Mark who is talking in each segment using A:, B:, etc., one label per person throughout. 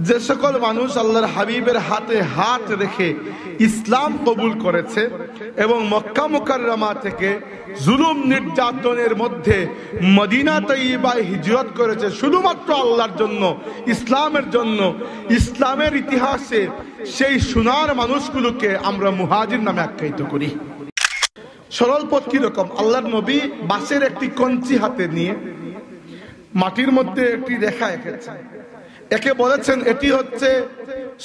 A: যে সকল মানুষ আল্লাহর হাবিবের হাতে হাত রেখে ইসলাম কবুল করেছে এবং মক্কা মুকাররমা থেকে জুলুম নির্যাতনের মধ্যে মদিনা তৈয়বায় হিজরত করেছে শুধুমাত্র আল্লাহর জন্য, ইসলামের জন্য, ইসলামের ইতিহাসে সেই সোনার মানুষগুলোকে আমরা মুহাজির নামে আখ্যায়িত করি। সরল পথ কিরকম? আল্লাহর নবী বাঁশের একটি কঞ্চি হাতে নিয়ে মাটির মধ্যে একটি রেখা এঁকেছেন, একে বলেছেন এটি হচ্ছে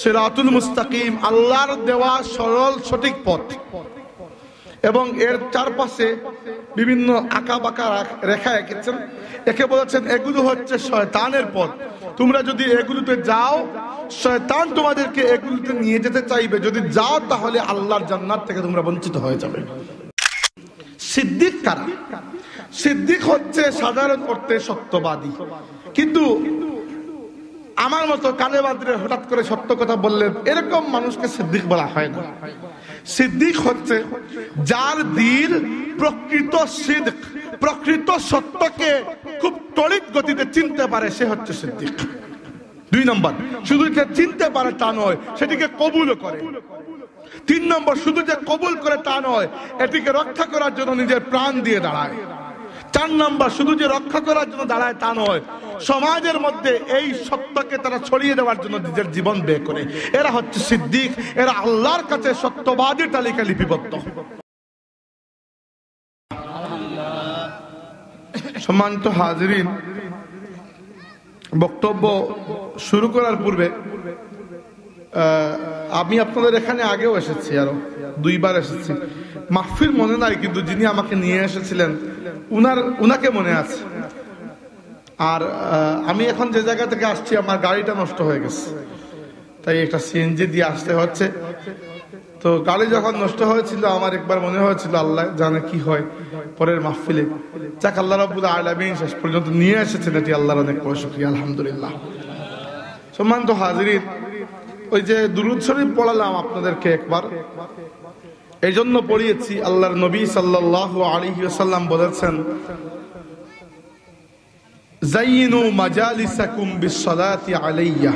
A: সিরাতুল মুস্তাকিম, আল্লাহর দেওয়া সরল সঠিক পথ, এবং এর চারপাশে বিভিন্ন আঁকা বাঁকা রেখা এঁকেছেন, একে বলেছেন এগুলো হচ্ছে শয়তানের পথ, তোমরা যদি এগুলোতে যাও শয়তান তোমাদেরকে এগুলোতে নিয়ে যেতে চাইবে, যদি যাও তাহলে আল্লাহর জান্নাত থেকে তোমরা বঞ্চিত হয়ে যাবে। সিদ্দিক কারা? সিদ্দিক হচ্ছে সাধারণ অর্থে সত্যবাদী, কিন্তু আমার মতো কালে বাদরে হঠাৎ করে সত্য কথা বললেন এরকম মানুষকে সিদ্দিক বলা হয় না। সিদ্দিক হচ্ছে যার দিল প্রকৃত সিদ্ক, প্রকৃত সত্যকে খুব তড়িৎ গতিতে চিনতে পারে, সে হচ্ছে সিদ্দিক। 2 নম্বর, শুধু যে চিনতে পারে তা নয়, সেটিকে কবুল করে। 3 নম্বর, শুধু যে কবুল করে তা নয়, এটিকে রক্ষা করার জন্য নিজের প্রাণ দিয়ে দাঁড়ায়। 4 নম্বর, শুধু যে রক্ষা করার জন্য দাঁড়ায় তা নয়, সমাজের মধ্যে এই সত্যকে তারা ছড়িয়ে দেওয়ার জন্য নিজের জীবন ব্যয় করে। এরা হচ্ছে সিদ্দিক, এরা আল্লাহর কাছে সত্যবাদীর তালিকা লিপিবদ্ধ। সম্মানিত হাজিরিন, বক্তব্য শুরু করার পূর্বে আমি আপনাদের এখানে আগেও এসেছি, আরো 2 বার এসেছি। মাহফিল মনে নাই, কিন্তু যিনি আমাকে নিয়ে এসেছিলেন উনাকে মনে আছে। আর আমি এখন যে জায়গা থেকে আসছি আমার গাড়িটা নষ্ট হয়ে গেছে, তাই একটা সিএনজি দিয়ে আসতে হচ্ছে। তো গাড়ি যখন নষ্ট হয়েছিল আমার একবার মনে হয়েছিল আল্লাহ জানে কি হয় পরের মাহফিলে। যাক, আল্লাহ রাব্বুল আলামিন শেষ পর্যন্ত নিয়ে এসেছেন, এটি আল্লাহর অনেক বড় শুকরিয়া, আলহামদুলিল্লাহ। সম্মানিত হাজিরিন, ওই যে দুরূদ শরীফ পড়ালাম আপনাদেরকে একবার, এই জন্য পড়িয়েছি। আল্লাহর নবী সাল্লাল্লাহু আলাইহি ওয়াসাল্লাম বলেছেন, যায়িনু মাজালিসাকুম বিসসালাতি আলাইয়া,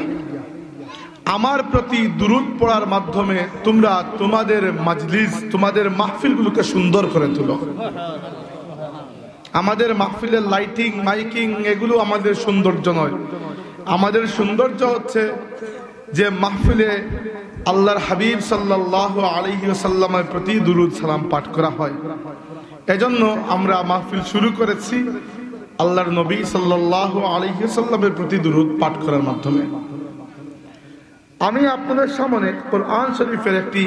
A: আমার প্রতি দুরূদ পড়ার মাধ্যমে তোমরা তোমাদের মাজলিস, তোমাদের মাহফিলগুলোকে সুন্দর করে তোলো। আমাদের মাহফিলের লাইটিং, মাইকিং এগুলো আমাদের সৌন্দর্য নয়, আমাদের সৌন্দর্য হচ্ছে যে মাহফিলে আল্লাহর হাবিব সাল্লাল্লাহু আলাইহি ওয়াসাল্লামের প্রতি দুরূদ সালাম পাঠ করা হয়। এজন্য আমরা মাহফিল শুরু করেছি আল্লাহর নবী সাল্লাল্লাহু আলাইহি ওয়াসাল্লামের প্রতি দুরূদ পাঠ করার মাধ্যমে। আমি আপনাদের সামনে কোরআন শরীফের একটি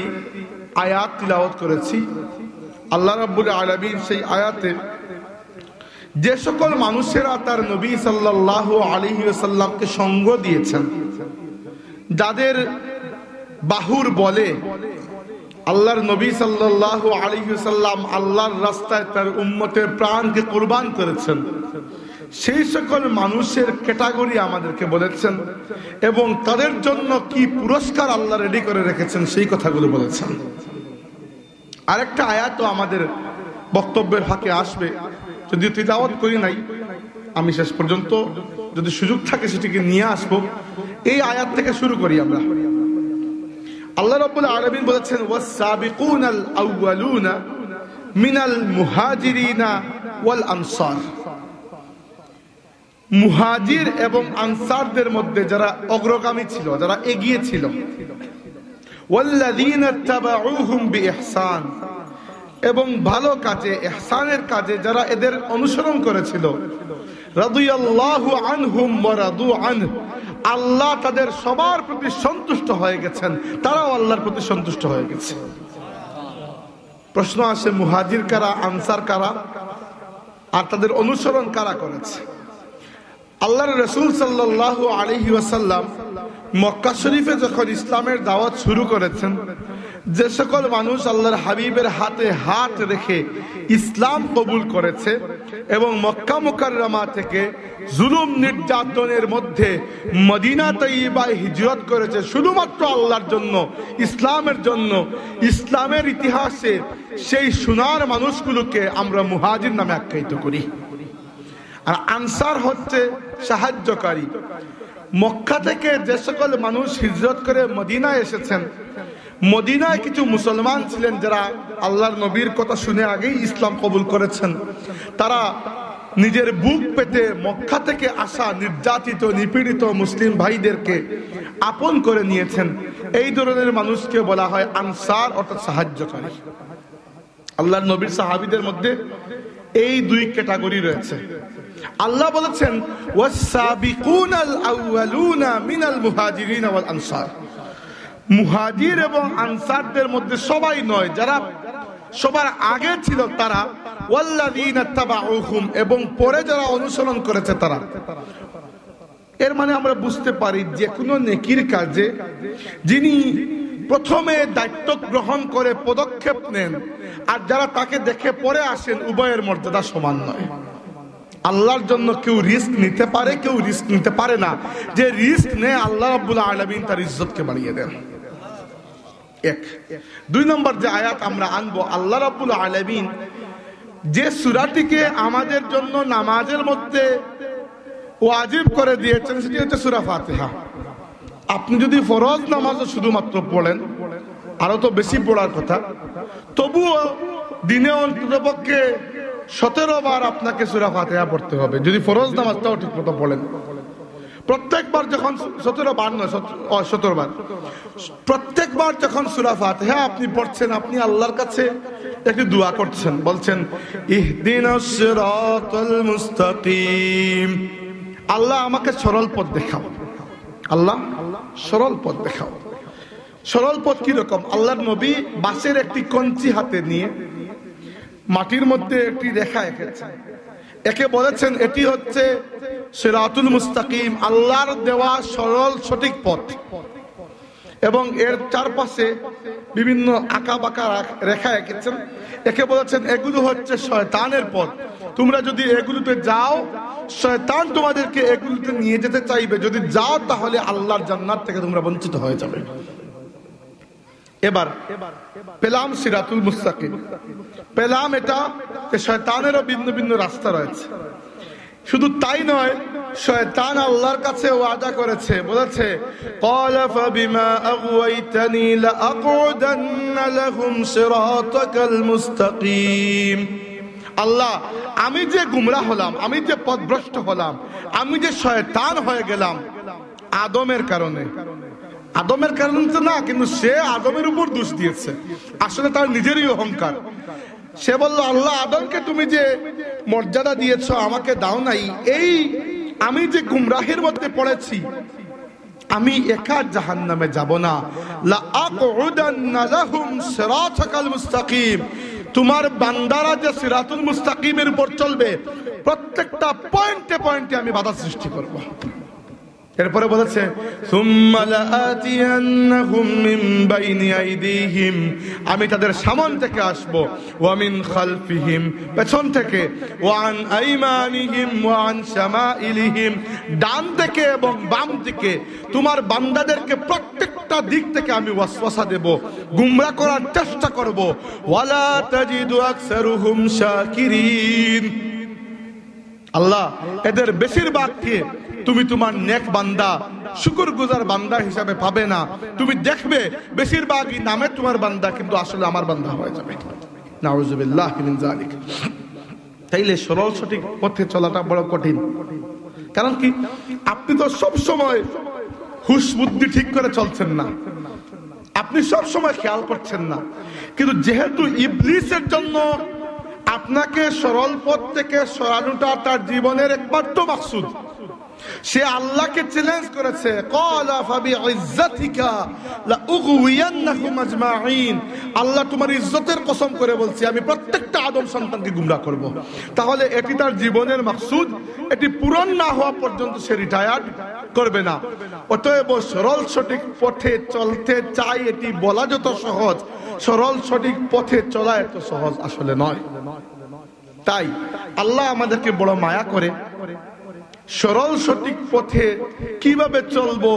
A: আয়াত তিলাওয়াত করেছি। আল্লাহ রাব্বুল আলামিন সেই আয়াতে যে সকল মানুষেরা তার নবী সাল্লাল্লাহু আলাইহি ওয়াসাল্লামকে সঙ্গ দিয়েছেন, যাদের বাহুর বলে আল্লাহর নবী সাল্লাল্লাহু আলাইহি ওয়াসাল্লাম আল্লাহর রাস্তায় তার উম্মতের প্রাণকে কুরবান করেছেন, সেই সকল মানুষের ক্যাটাগরি আমাদেরকে বলেছেন এবং তাদের জন্য কি পুরস্কার আল্লাহ রেডি করে রেখেছেন সেই কথাগুলো বলেছেন। আরেকটা আয়াতও আমাদের বক্তব্যের ফাঁকে আসবে, যদি তিলাওয়াত করি নাই, আমি শেষ পর্যন্ত যদি সুযোগ থাকে সেটিকে নিয়ে আসবো। এই আয়াত থেকে শুরু করি আমরা। আল্লাহ রাব্বুল আলামিন বলেছেন, ওয়াস-সাবিকুনাল আউয়ালুনা মিনাল মুহাজিরিনা ওয়াল আনসার, মুহাজির এবং আনসারদের মধ্যে যারা অগ্রগামী ছিল, যারা এগিয়ে ছিল, ওয়াল্লাযীনা তাবাউহুম বিইহসান, এবং ভালো কাজে, ইহসানের কাজে যারা এদের অনুসরণ করেছিল, রাদিয়াল্লাহু আনহুম ওয়া রাদু আনহু, আল্লাহ তাদের সবার প্রতি সন্তুষ্ট হয়ে গেছেন, তারাও আল্লাহর প্রতি সন্তুষ্ট হয়ে গেছে। প্রশ্ন আসে, মুহাজির কারা, আনসার কারা, আর তাদের অনুসরণ কারা করেছে? আল্লাহর রাসূল সাল্লাল্লাহু আলাইহি ওয়াসাল্লাম মক্কা শরীফে যখন ইসলামের দাওয়াত শুরু করেছেন, যে সকল মানুষ আল্লাহর হাবিবের হাতে হাত রেখে ইসলাম কবুল করেছে এবং মক্কা মুকাররমা থেকে জুলুম নির্যাতনের মধ্যে মদিনা তৈয়বায় হিজরত করেছে শুধুমাত্র আল্লাহর জন্য, ইসলামের জন্য, ইসলামের ইতিহাসে সেই সোনার মানুষগুলোকে আমরা মুহাজির নামে আখ্যায়িত করি। আর আনসার হচ্ছে সাহায্যকারী। মক্কা থেকে যে সকল মানুষ হিজরত করে মদিনায় এসেছেন, মদিনায় কিছু মুসলমান ছিলেন যারা আল্লাহর নবীর কথা শুনে আগেই ইসলাম কবুল করেছেন। তারা নিজের বুক পেতে মক্কা থেকে আসা নির্যাতিত নিপীড়িত মুসলিম ভাইদেরকে আপন করে নিয়েছেন। এই ধরনের মানুষকে বলা হয় আনসার, অর্থাৎ সাহায্যকারী। আল্লাহর নবীর সাহাবীদের মধ্যে এই দুই ক্যাটাগরি রয়েছে। আল্লাহ বলেছেন ওয়াস-সাবিকুনাল আউয়ালুনা মিনাল মুহাজিরিন ওয়াল আনসার। মুহাজির এবং আনসারদের মধ্যে সবাই নয়, যারা সবার আগে ছিল তারা, ওয়াল্লাযীনা তাবাউহুম, এবং পরে যারা অনুসরণ করেছে তারা। এর মানে আমরা বুঝতে পারি যে কোনো নেকির কাজে যিনি প্রথমে দায়িত্ব গ্রহণ করে পদক্ষেপ নেন আর যারা তাকে দেখে পরে আসেন, উভয়ের মর্যাদা সমান নয়। আল্লাহর জন্য কেউ রিস্ক নিতে পারে, কেউ রিস্ক নিতে পারে না। যে রিস্ক নেয় আল্লাহ রাব্বুল আলামিন তার ইজ্জতকে বাড়িয়ে দেন। এক। দুই নম্বর যে আয়াত আমরা আনবো, আল্লাহ রাব্বুল আলামিন যে সূরাটিকে আমাদের জন্য নামাজের মধ্যে ওয়াজিব করে দিয়েছেন সেটি হচ্ছে সূরা ফাতিহা। আপনি যদি ফরজ নামাজও শুধুমাত্র পড়েন, আরো তো বেশি পড়ার কথা, তবুও দিনে অন্ততপক্ষে 17 বার আপনাকে সূরা ফাতিহা পড়তে হবে, যদি ফরজ নামাজটাও ঠিক মতো পড়েন। প্রত্যেকবার যখন 17 বার নয়, 17 বার, প্রত্যেকবার যখন সূরা ফাতিহা আপনি পড়ছেন, আপনি আল্লাহর কাছে একটি দোয়া করছেন, বলছেন ইহদিনাস সিরাতাল মুস্তাকিম। আল্লাহ আমাকে সরল পথ দেখাও, আল্লাহ সরল পথ দেখাও। সরল পথ কি রকম? আল্লাহর নবী বাঁশের একটি কঞ্চি হাতে নিয়ে মাটির মধ্যে একটি রেখা এঁকেছেন, একে বলেছেন এটি হচ্ছে সিরাতুল মুস্তাকিম, আল্লাহর দেওয়া সরল সঠিক পথ। এবং এর চারপাশে বিভিন্ন আঁকা বাঁকা রেখা এঁকেছেন, একে বলেছেন এগুলো হচ্ছে শয়তানের পথ। তোমরা যদি এগুলোতে যাও, শয়তান তোমাদেরকে এগুলোতে নিয়ে যেতে চাইবে, যদি যাও তাহলে আল্লাহর জান্নাত থেকে তোমরা বঞ্চিত হয়ে যাবে। এবার পেলাম সিরাতুল মুস্তাকিম, পেলাম এটা শয়তানেরও ভিন্ন ভিন্ন রাস্তা রয়েছে। শুধু তাই নয়, শয়তান আল্লাহর কাছে ওয়াদা করেছে, বলেছে ক্বালা ফাবিমা আগওয়াইতানি লাআকুদান্না লাহুম সিরাতাকাল মুস্তাকিম। আল্লাহ, আমি যে গুমরাহ হলাম, আমি যে পথভ্রষ্ট হলাম, আমি যে শয়তান হয়ে গেলাম আদমের কারণে। আদমের কারণে তো না, কিন্তু সে আদমের উপর দোষ দিয়েছে, আসলে তার নিজেরই অহংকার। সে বলল আল্লাহ, আদমকে তুমি যে মর্যাদা দিয়েছো আমাকে দাও নাই। এই আমি যে গুমরাহের মধ্যে পড়েছি, আমি একা জাহান্নামে যাব না। লাআকুদান্না লাহুম সিরাতাকাল মুস্তাকিম। তোমার বান্দারা যে সিরাতুল মুস্তাকিমের উপর চলবে, প্রত্যেকটা পয়েন্টে পয়েন্টে আমি বাধা সৃষ্টি করব। এরপরে বলেছে সুম্মা লাআতিয়ান্নাহুম মিন বাইনি আইদিহিম, আমি তাদের সামনে থেকে আসব, ওয়া মিন খালফিহিম, পেছন থেকে, ওয়া আন আইমানিহিম ওয়া আন শামাইলিহিম, ডান থেকে এবং বাম থেকে। তোমার বান্দাদেরকে প্রত্যেকটা দিক থেকে আমি ওয়াসওয়াসা দেব, গুমরাহ করার চেষ্টা করব। ওয়ালা তাজিদু আকসারুহুম শাকিরিন। আল্লাহ, এদের বেশিরভাগকে তুমি তোমার নেক বান্দা, শুকরগুজার বান্দা হিসাবে পাবে না। তুমি দেখবে বেশিরভাগই নামে তোমার বান্দা, কিন্তু আসলে আমার বান্দা হয়ে যাবে। নাউযুবিল্লাহি মিন যালিক। তাইলে সরল সঠিক পথে চলাটা বড় কঠিন। কারণ কি, আপনি তো সব সময় হুশ বুদ্ধি ঠিক করে চলছেন না, আপনি সব সময় খেয়াল করছেন না। কিন্তু যেহেতু ইবলিসের জন্য আপনাকে সরল পথ থেকে সরানোটা তার জীবনের একমাত্র মাকসুদ, সে আল্লাহকে চ্যালেঞ্জ করেছে, ক্বালা ফাবিইজ্জাতিকা লাউগওয়িয়ান্নাহুম আজমাইন। আল্লাহ, তোমার ইজ্জতের কসম করে বলছি, আমি প্রত্যেকটা আদম সন্তানকে গুমরাহ করব। তাহলে এটি তার জীবনের মাকসুদ, এটি পূরণ না হওয়া পর্যন্ত সে রিটায়ার্ড করবে না। অতএব সরল সঠিক পথে চলতে চাই, এটি বলা যত সহজ, সরল সঠিক পথে চলা এত সহজ আসলে নয়। তাই আল্লাহ আমাদেরকে বড় মায়া করে সরল সঠিক পথে কিভাবে চলবো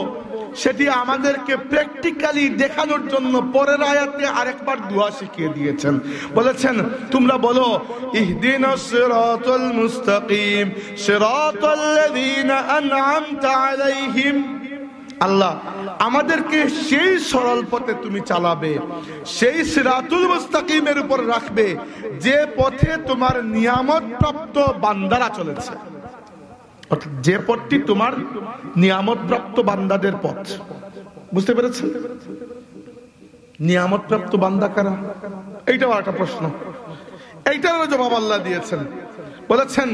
A: সেটি আমাদেরকে প্র্যাকটিক্যালি দেখানোর জন্য পরের আয়াতে আরেকবার দোয়া শিখিয়ে দিয়েছেন। বলেছেন, তোমরা বলো ইহদিনাস সিরাতাল মুস্তাকিম সিরাতাল্লাযীনা আন'আমতা আলাইহিম আল্লাহ আমাদেরকে সেই সরল পথে তুমি চালাবে, সেই সিরাতুল মুস্তাকিমের উপর রাখবে যে পথে তোমার নিয়ামত প্রাপ্ত বান্দারা চলেছে, যে পথটি তোমার নিয়ামত প্রাপ্ত বান্দাদের পথ। বুঝতে পেরেছেন? নিয়ামত প্রাপ্ত বান্দা কারা? এইটাও একটা প্রশ্ন। এইটার জবাব আল্লাহ দিয়েছেন, বলেছেন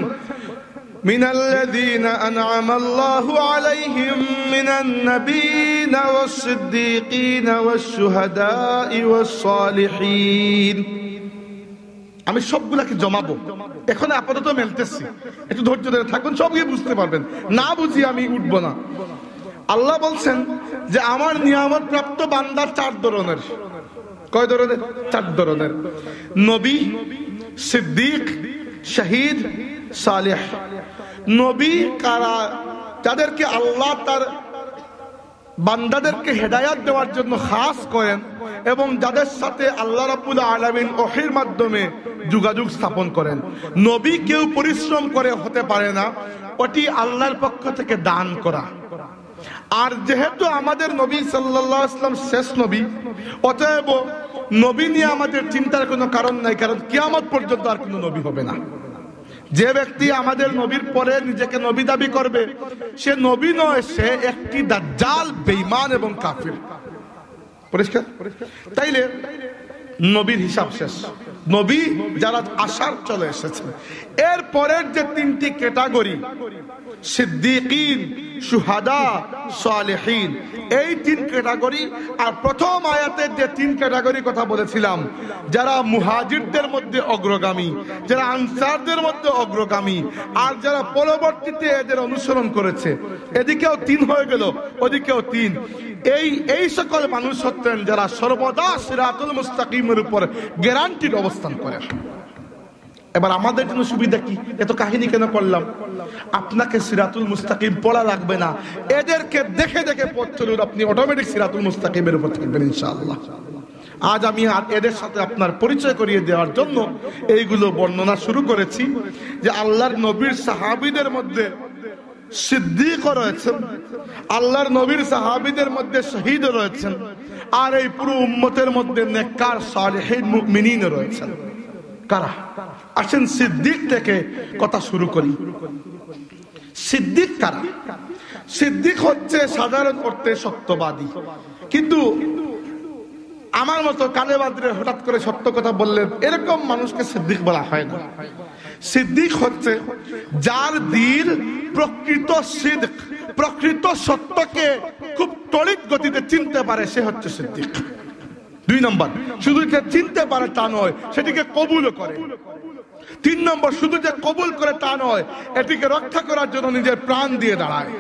A: মিনাল্লাযীনা আন'আমা আল্লাহু আলাইহিম মিনান নাবিয়্যিনা ওয়াস-সিদ্দীকীনা ওয়াশ-শুহাদা'i ওয়াস-সালিহিন। আমি সবগুলাকে জমাবো, এখন আপাতত মেলতেছি, একটু ধৈর্য ধরে থাকুন, সবই বুঝতে পারবেন, না বুঝি আমি উঠবো না। আল্লাহ বলছেন যে আমার নিয়ামত প্রাপ্ত বান্দা 4 ধরনের। কয় ধরনের? 4 ধরনের। নবী, সিদ্দিক, শহীদ, সালেহ। নবী কারা? যাদেরকে আল্লাহ তার বান্দাদেরকে হেদায়াত দেওয়ার জন্য খাস করেন এবং যাদের সাথে আল্লাহ রাব্বুল আলামিন ওহীর মাধ্যমে যোগাযোগ স্থাপন করেন। নবী কেউ পরিশ্রম করে হতে পারে না, ওটি আল্লাহর পক্ষ থেকে দান করা। আর যেহেতু আমাদের নবী সাল্লাল্লাহু আলাইহি ওয়াসাল্লাম শেষ নবী, অতএব নবী নিয়ে আমাদের চিন্তার কোনো কারণ নাই, কারণ কিয়ামত পর্যন্ত আর কোনো নবী হবে না। যে ব্যক্তি আমাদের নবীর পরে নিজেকে নবী দাবি করবে সে নবী নয়, সে একটি দাজ্জাল, বেঈমান এবং কাফির। পরিষ্কার? তাইলে নবীর হিসাব শেষ। নবী যারা আসার চলে এসেছেন, এর পরের যে 3টি ক্যাটাগরি, সিদ্দিকিন, শুহাদা, সালেহিন, এই 3 ক্যাটাগরি। আর প্রথম আয়াতের যে 3 ক্যাটাগরি কথা বলেছিলাম, যারা মুহাজিরদের মধ্যে অগ্রগামী, যারা আনসারদের মধ্যে অগ্রগামী, আর যারা পরবর্তীতে এদের অনুসরণ করেছে, এদিকেও 3 হয়ে গেল, ওদিকেও 3। এই সকল মানুষ হচ্ছেন যারা সর্বদা সিরাতুল মুস্তাকিমের উপর গ্যারান্টিড অবস্থান করে। এবার আমাদের জন্য সুবিধা কি? এত কাহিনী কেন করলাম? আপনাকে সিরাতুল মুস্তাকিম পড়া লাগবে না, এদেরকে দেখে দেখে পথ চলুন, আপনি অটোমেটিক সিরাতুল মুস্তাকিমের উপর থাকবেন ইনশাআল্লাহ। আজ আমি এদের সাথে আপনার পরিচয় করিয়ে দেওয়ার জন্য এইগুলো বর্ণনা শুরু করেছি যে আল্লাহর নবীর সাহাবীদের মধ্যে সিদ্দিকও রয়েছেন, আল্লাহর নবীর সাহাবীদের মধ্যে শহীদ রয়েছেন, আর এই পুরো উম্মতের মধ্যে নেককার সালেহিন মুমিনিন রয়েছেন। কারা? আসেন সিদ্দিক থেকে কথা শুরু করি। সিদ্দিক কারা? সিদ্দিক হচ্ছে সাধারণ অর্থে সত্যবাদী, কিন্তু আমার মতো কালে বাদরে হঠাৎ করে সত্য কথা বললেন এরকম মানুষকে সিদ্দিক বলা হয় না। সিদ্দিক হচ্ছে যার দিল প্রকৃত সিদ্ক, প্রকৃত সত্যকে খুব তড়িৎ গতিতে চিনতে পারে, সে হচ্ছে সিদ্দিক। 2 নম্বর, শুধু যে চিনতে পারে তা নয়, সেটিকে কবুল করে। 3 নম্বর, শুধু যে কবুল করে তা নয়, এটিকে রক্ষা করার জন্য নিজের প্রাণ দিয়ে দাঁড়ায়।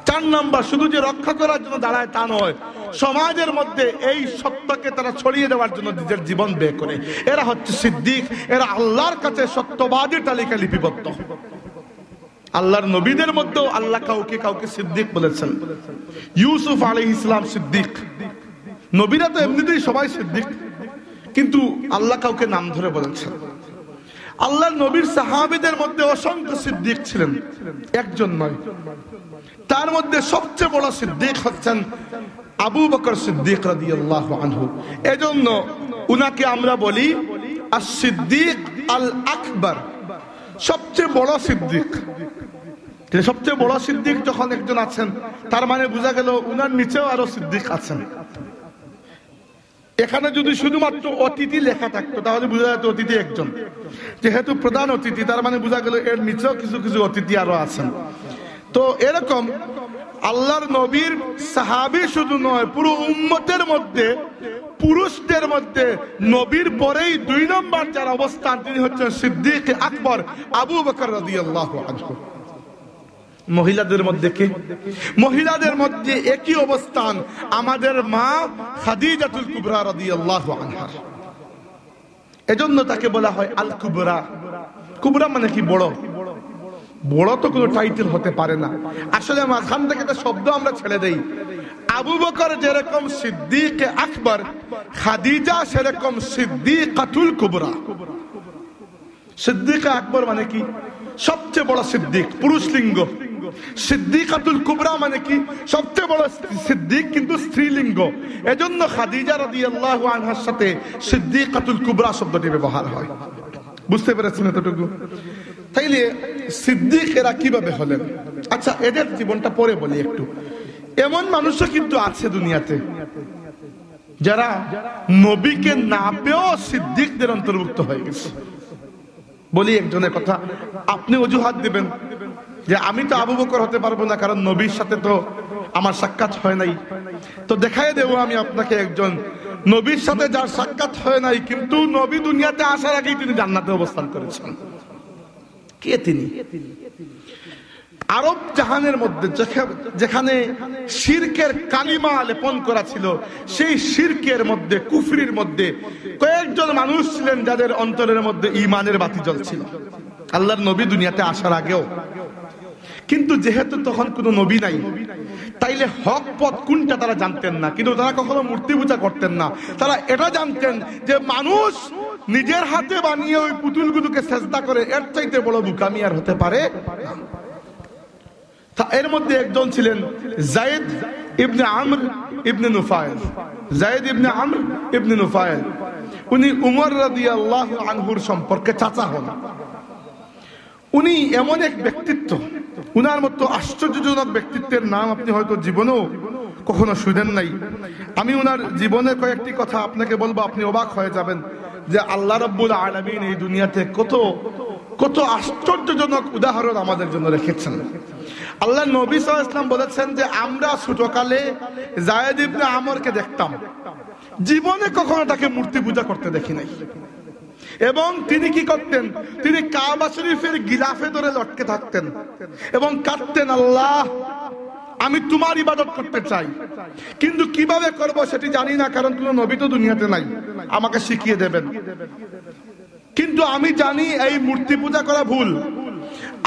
A: 4 নম্বর, শুধু যে রক্ষা করার জন্য দাঁড়ায় তা নয়, সমাজের মধ্যে এই সত্যকে তারা ছড়িয়ে দেওয়ার জন্য নিজের জীবন ব্যয় করে। এরা হচ্ছে সিদ্দিক, এরা আল্লাহর কাছে সত্যবাদীর তালিকা লিপিবদ্ধ। আল্লাহর নবীদের মধ্যেও আল্লাহ কাউকে কাউকে সিদ্দিক বলেছেন। ইউসুফ আলাইহিস সালাম সিদ্দিক। নবীরা তো এমনিতেই সবাই সিদ্দিক, কিন্তু আল্লাহ কাউকে নাম ধরে বলেছেন। আল্লাহর নবীর সাহাবীদের মধ্যে অসংখ্য সিদ্দিক ছিলেন, একজন নয়। তার মধ্যে সবচেয়ে বড় সিদ্দিক হচ্ছেন আবু বকর সিদ্দিক রাদিয়াল্লাহু আনহু। এজন্য উনাকে আমরা বলি আস-সিদ্দিক আল আকবার, সবচেয়ে বড় সিদ্দিক। সবচেয়ে বড় সিদ্দিক যখন একজন আছেন, তার মানে বোঝা গেল উনার নিচেও আরো সিদ্দিক আছেন। এখানে যদি শুধুমাত্র অতিথি লেখা থাকতো তাহলে বোঝা যেত অতিথি একজন, যেহেতু প্রধান অতিথি তার মানে বোঝা গেল এর নিচেও কিছু কিছু অতিথি আরো আছেন। তো এরকম আল্লাহর নবীর সাহাবী শুধু নয়, পুরো উম্মতের মধ্যে, পুরুষদের মধ্যে নবীর পরেই 2 নম্বর যার অবস্থান, তিনি হচ্ছেন সিদ্দিক আকবর আবু বকর রাদিয়াল্লাহু আনহু। মহিলাদের মধ্যে কে? মহিলাদের মধ্যে একই অবস্থান আমাদের মা খাদিজাতুল কুবরা রাদিয়াল্লাহু আনহা। এজন্য তাকে বলা হয় আল কুবরা। কুবরা মানে কি? বড়। বড় তো কোনো টাইটেল হতে পারে না, আসলে মাঝখান থেকে একটা শব্দ আমরা ছেড়ে দেই। আবু বকর যেরকম সিদ্দিক আকবর, খাদিজা সেরকম সিদ্দিকাতুল কুবরা। সিদ্দিক আকবর মানে কি? সবচেয়ে বড় সিদ্দিক, পুরুষ লিঙ্গ। সিদ্দিকাতুল কুবরা মানে কি? সবচেয়ে বড় সিদ্দিক, কিন্তু স্ত্রীলিঙ্গ। এজন্য খাদিজা রাদিয়াল্লাহু আনহার সাথে সিদ্দিকাতুল কুবরা শব্দটি ব্যবহার হয়। বুঝতে পেরেছেন এতটুকু? তাইলে সিদ্দিকেরা কিভাবে হলেন? আচ্ছা, এদের জীবনটা পরে বলি একটু। এমন মানুষও কিন্তু আছে দুনিয়াতে যারা নবীকে না পেয়েও সিদ্দিকদের অন্তর্ভুক্ত হয়ে গেছে। বলি একজনের কথা, আপনি অজুহাত দিবেন যে আমি তো আবু বকর হতে পারবো না, কারণ নবীর সাথে তো আমার সাক্ষাৎ হয় নাই। তো দেখাই দেবো আমি আপনাকে একজন নবীর সাথে যার সাক্ষাৎ হয় নাই, কিন্তু নবী দুনিয়াতে আসার আগেই তিনি জান্নাতে অবস্থান করেছেন। কে তিনি? আরব জাহানের মধ্যে যেখানে শিরকের কালিমা লেপন করা ছিল, সেই শিরকের মধ্যে, কুফরির মধ্যে কয়েকজন মানুষ ছিলেন যাদের অন্তরের মধ্যে ঈমানের বাতি জ্বলছিল আল্লাহর নবী দুনিয়াতে আসার আগেও। কিন্তু যেহেতু তখন কোনো নবী নাই, তাইলে হক পথ কোনটা তারা জানতেন না। কিন্তু তারা কখনো মূর্তি পূজা করতেন না। তারা এটা জানতেন যে মানুষ নিজের হাতে বানিয়ে ওই পুতুলগুলোকে সেজদা করে, এর চাইতে বড় বোকামি আর হতে পারে না। এর মধ্যে একজন ছিলেন যায়েদ ইবনে আমর ইবনে নুফাইল। যায়েদ ইবনে আমর ইবনে নুফাইল, উনি উমর রাদিয়াল্লাহু আনহুর সম্পর্কে চাচা হন। উনি এমন এক ব্যক্তিত্ব, উনার মতো আশ্চর্যজনক ব্যক্তিত্বের নাম আপনি হয়তো জীবনেও কখনো শুনেন নাই। আমি উনার জীবনের কয়েকটি কথা আপনাকে বলবো, আপনি অবাক হয়ে যাবেন যে আল্লাহ রাব্বুল আলামিন এই দুনিয়াতে কত কত আশ্চর্যজনক উদাহরণ আমাদের জন্য রেখেছেন। আল্লাহ নবী সাল্লাল্লাহু আলাইহি ওয়াসাল্লাম বলেছেন যে আমরা ছোটকালে যায়েদ ইবনে আমরকে দেখতাম, জীবনে কখনো তাকে মূর্তি পূজা করতে দেখি নাই। এবং তিনি কি করতেন? তিনি কাবা শরীফের গিলাফে ধরে লটকে থাকতেন এবং কাঁদতেন, আল্লাহ আমি তোমার ইবাদত করতে চাই, কিন্তু কিভাবে করব সেটি জানি না, কারণ কোনো নবী তো দুনিয়াতে নাই, আমাকে শিখিয়ে দেবেন। কিন্তু আমি জানি এই মূর্তি পূজা করা ভুল।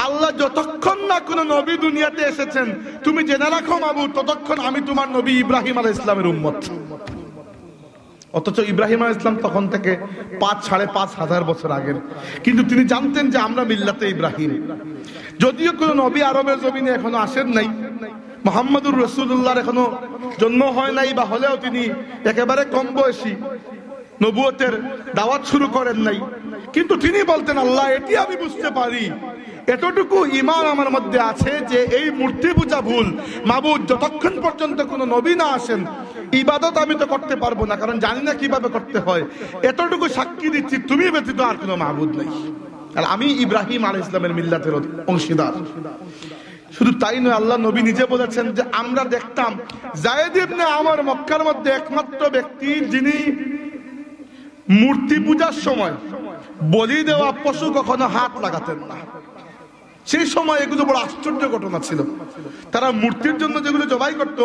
A: আল্লাহ যতক্ষণ না কোনো নবী দুনিয়াতে এসেছেন, তুমি জেনে রাখো মাবুদ, ততক্ষণ আমি তোমার নবী ইব্রাহিম আলাইহিস সালামের উম্মত। অথচ ইব্রাহিম আলাইহিস সালাম তখন থেকে 5,500 বছর আগের, কিন্তু তিনি জানতেন যে আমরা মিল্লাতে ইব্রাহিম। যদিও কোনো নবী আরবের জমিনে এখনো আসেন নাই, মুহাম্মদুর রাসূলুল্লাহর এখনো জন্ম হয় নাই, বা হলেও তিনি একেবারে কম বয়সী, নবুয়তের দাওয়াত শুরু করেন নাই, কিন্তু তিনি বলতেন, আল্লাহ এটি আমি বুঝতে পারি, এতটুকু ঈমান আমার মধ্যে আছে যে এই মূর্তি পূজা ভুল। মাবুদ যতক্ষণ পর্যন্ত কোনো নবী না আসেন, ইবাদত আমি তো করতে পারবো না, কারণ জানি না কিভাবে করতে হয়। এতটুকু সাক্ষী দিচ্ছি, তুমি ব্যতীত আর কোনো মাবুদ নেই, আর আমি ইব্রাহিম আলাইহিস সালামের মিল্লাতের অংশীদার। শুধু তাই নয়, আল্লাহ নবী নিজে বলেছেন যে আমরা দেখতাম যায়েদ ইবনে আমর মক্কার মধ্যে একমাত্র ব্যক্তি যিনি মূর্তি পূজার সময় বলি দেওয়া পশু কখনো হাত লাগাতেন না। সেই সময় এগুলো বড় আশ্চর্য ঘটনা ছিল। তারা মূর্তির জন্য যেগুলো জবাই করত,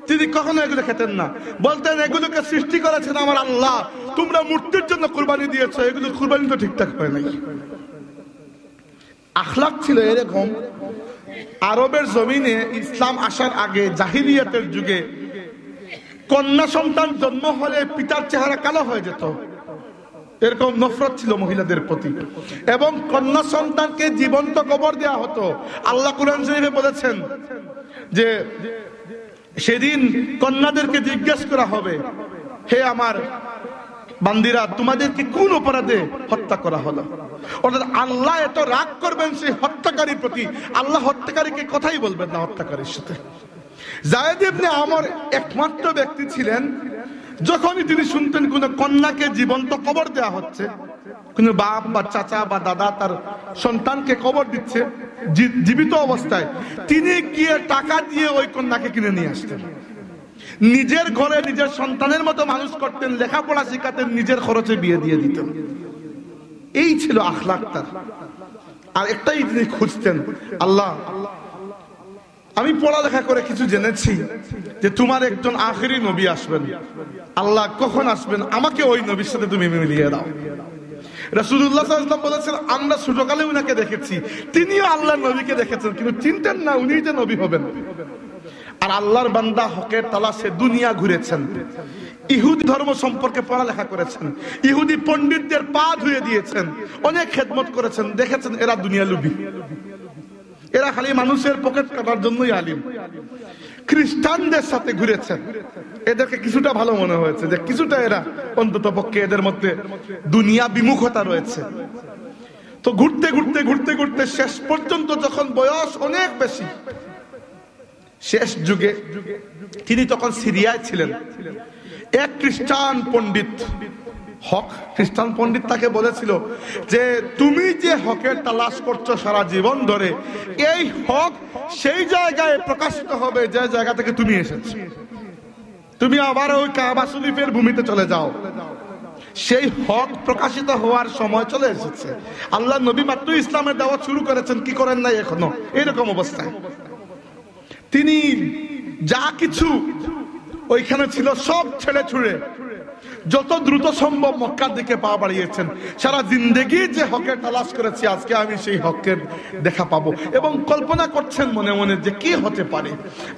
A: তিনি কখনো এগুলো খেতেন না। বলতেন, এগুলোকে সৃষ্টি করেছেন আমার আল্লাহ, তোমরা মূর্তির জন্য কুরবানি দিয়েছো, এগুলো কুরবানি তো ঠিকঠাক হয় নাই। আখলাক ছিল এরকম। আরবের জমিনে ইসলাম আসার আগে জাহিলিয়াতের যুগে কন্যা সন্তান জন্ম হলে পিতার চেহারা কালো হয়ে যেত, এরকম নফরত ছিল মহিলাদের প্রতি, এবং কন্যা সন্তানকে জীবন্ত কবর দেওয়া হতো। আল্লাহ কুরআন শরীফে বলেছেন যে সেদিন কন্যাদেরকে জিজ্ঞেস করা হবে, হে আমার বান্দিরা, তোমাদেরকে কোন অপরাধে হত্যা করা হলো। অর্থাৎ আল্লাহ এত রাগ করবেন সেই হত্যাকারীর প্রতি, আল্লাহ হত্যাকারীকে কথাই বলবেন না হত্যাকারীর সাথে। যায়েদ ইবনে আমর একমাত্র ব্যক্তি ছিলেন, যখনই তিনি শুনতেন কোন কন্যাকে জীবন্ত কবর দেওয়া হচ্ছে, কোন বাপ বা চাচা বা দাদা তার সন্তানকে কবর দিচ্ছে জীবিত অবস্থায়, তিনি গিয়ে টাকা দিয়ে ওই কন্যাকে কিনে নিয়ে আসতেন। নিজের ঘরে নিজের সন্তানের মতো মানুষ করতেন, লেখাপড়া শিখাতেন, নিজের খরচে বিয়ে দিয়ে দিতেন। এই ছিল আখলাক তার। আর একটাই তিনি খুঁজতেন, আল্লাহ আমি পড়ালেখা করে কিছু জেনেছি যে তোমার একজন আখেরি নবী আসবেন, আল্লাহ কখন আসবেন, আমাকে ওই নবীর সাথে তুমি মিলিয়ে দাও। রাসূলুল্লাহ সাল্লাল্লাহু আলাইহি ওয়াসাল্লাম বলেছেন, আমরা ছোটকালে উনাকে দেখেছি, তিনিও আল্লাহর নবীকে দেখেছেন, কিন্তু চিনতেন না উনি যে নবী হবেন। আর আল্লাহর বান্দা হকের তালাশে দুনিয়া ঘুরেছেন, ইহুদি ধর্ম সম্পর্কে পড়ালেখা করেছেন, ইহুদি পণ্ডিতদের পা ধুয়ে দিয়েছেন, অনেক খেদমত করেছেন, দেখেছেন এরা দুনিয়া লুভী, এরা খালি মানুষের পকেট কাটার জন্যই আলিম। খ্রিস্টানদের সাথে ঘুরেছেন, এদেরকে কিছুটা ভালো মনে হয়েছে যে কিছুটা এরা অন্তত পক্ষে এদের মধ্যে দুনিয়া বিমুখতা রয়েছে। তো ঘুরতে ঘুরতে ঘুরতে ঘুরতে শেষ পর্যন্ত যখন বয়স অনেক বেশি, শেষ যুগে তিনি তখন সিরিয়ায় ছিলেন। এক খ্রিস্টান পণ্ডিত, হক খ্রিস্টান পণ্ডিত তাকে বলেছিল যে তুমি যে হকের তালাশ করছো সারা জীবন ধরে, এই হক সেই জায়গায় প্রকাশিত হবে যে জায়গা থেকে তুমি এসেছো। তুমি আবার ওই কাবা শরীফের ভূমিতে চলে যাও, সেই হক প্রকাশিত হওয়ার সময় চলে এসেছে। আল্লাহ নবী মাত্র ইসলামের দাওয়াত শুরু করেছেন, কি করেন নাই এখনো, এরকম অবস্থায় তিনি যা কিছু ওইখানে ছিল সব ছেড়ে ছুড়ে যত দ্রুত সম্ভব মক্কার দিকে পা বাড়িয়েছেন। সারা জিন্দেগি যে হকের তালাশ করেছি, আজকে আমি সেই হকের দেখা পাবো, এবং কল্পনা করছেন মনে মনে যে কি হতে পারে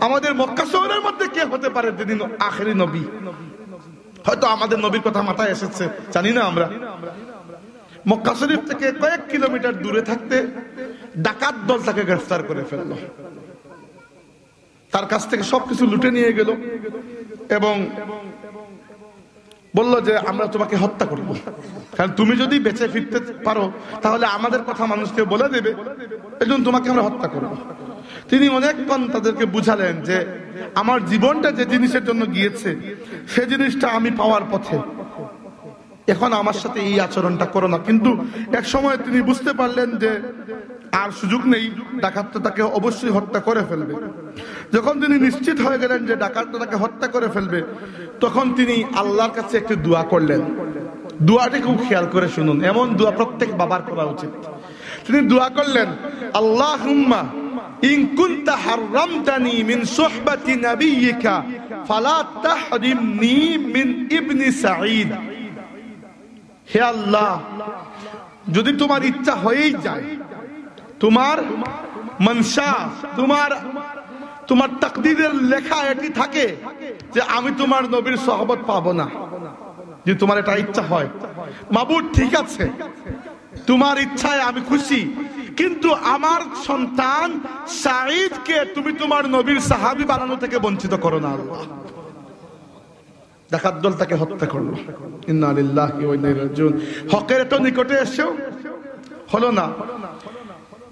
A: আমাদের মক্কা শহরের মধ্যে, কে হতে পারে যেদিন আখেরি নবী। হয়তো আমাদের নবীর কথা মাথায় এসেছে, জানি না আমরা। মক্কা শরীফ থেকে কয়েক কিলোমিটার দূরে থাকতে ডাকাত দল তাকে গ্রেফতার করে ফেললো, তার কাছ থেকে সবকিছু লুটে নিয়ে গেল এবং বলল যে আমরা তোমাকে হত্যা করব, কারণ তুমি যদি বেঁচে ফিরতে পারো তাহলে আমাদের কথা মানুষকে বলে দেবে, এজন্য তোমাকে আমরা হত্যা করব। তিনি অনেকক্ষণ তাদেরকে বুঝালেন যে আমার জীবনটা যে জিনিসের জন্য গিয়েছে সে জিনিসটা আমি পাওয়ার পথে, এখন আমার সাথে এই আচরণটা করো না। কিন্তু এক সময় তিনি বুঝতে পারলেন যে আর সুযোগ নেই, ডাকাতটা তাকে অবশ্যই হত্যা করে ফেলবে। যখন তিনি নিশ্চিত হয়ে গেলেন যে ডাকাতটা তাকে হত্যা করে ফেলবে, তখন তিনি আল্লাহর কাছে একটি দোয়া করলেন। দোয়াটি খুব খেয়াল করে শুনুন, এমন দোয়া প্রত্যেক বাবার করা উচিত। তিনি দোয়া করলেন, আল্লাহুম্মা ইন কুনতা হারামতানি মিন সুহবাতি নাবিয়িকা ফালা তাহরিমনি মিন ইবনি সাঈদ। হে আল্লাহ, যদি তোমার ইচ্ছা হয়েই যায়, তোমার মনসা, তোমার তাকদীরের লেখা এটি থাকে যে আমি তোমার নবীর সহবত পাবো না, যদি তোমার এটা ইচ্ছা হয়, মাবুদ ঠিক আছে, তোমার ইচ্ছায় আমি খুশি, কিন্তু আমার সন্তান সাঈদকে তুমি তোমার নবীর সাহাবী বানানো থেকে বঞ্চিত করো না আল্লাহ। ডাকাত দল তাকে হত্যা করলো। ইন্না লিল্লাহি ওয়া ইন্না ইলাইহি রাজিউন। হকের এত নিকটে এসেও হলো না।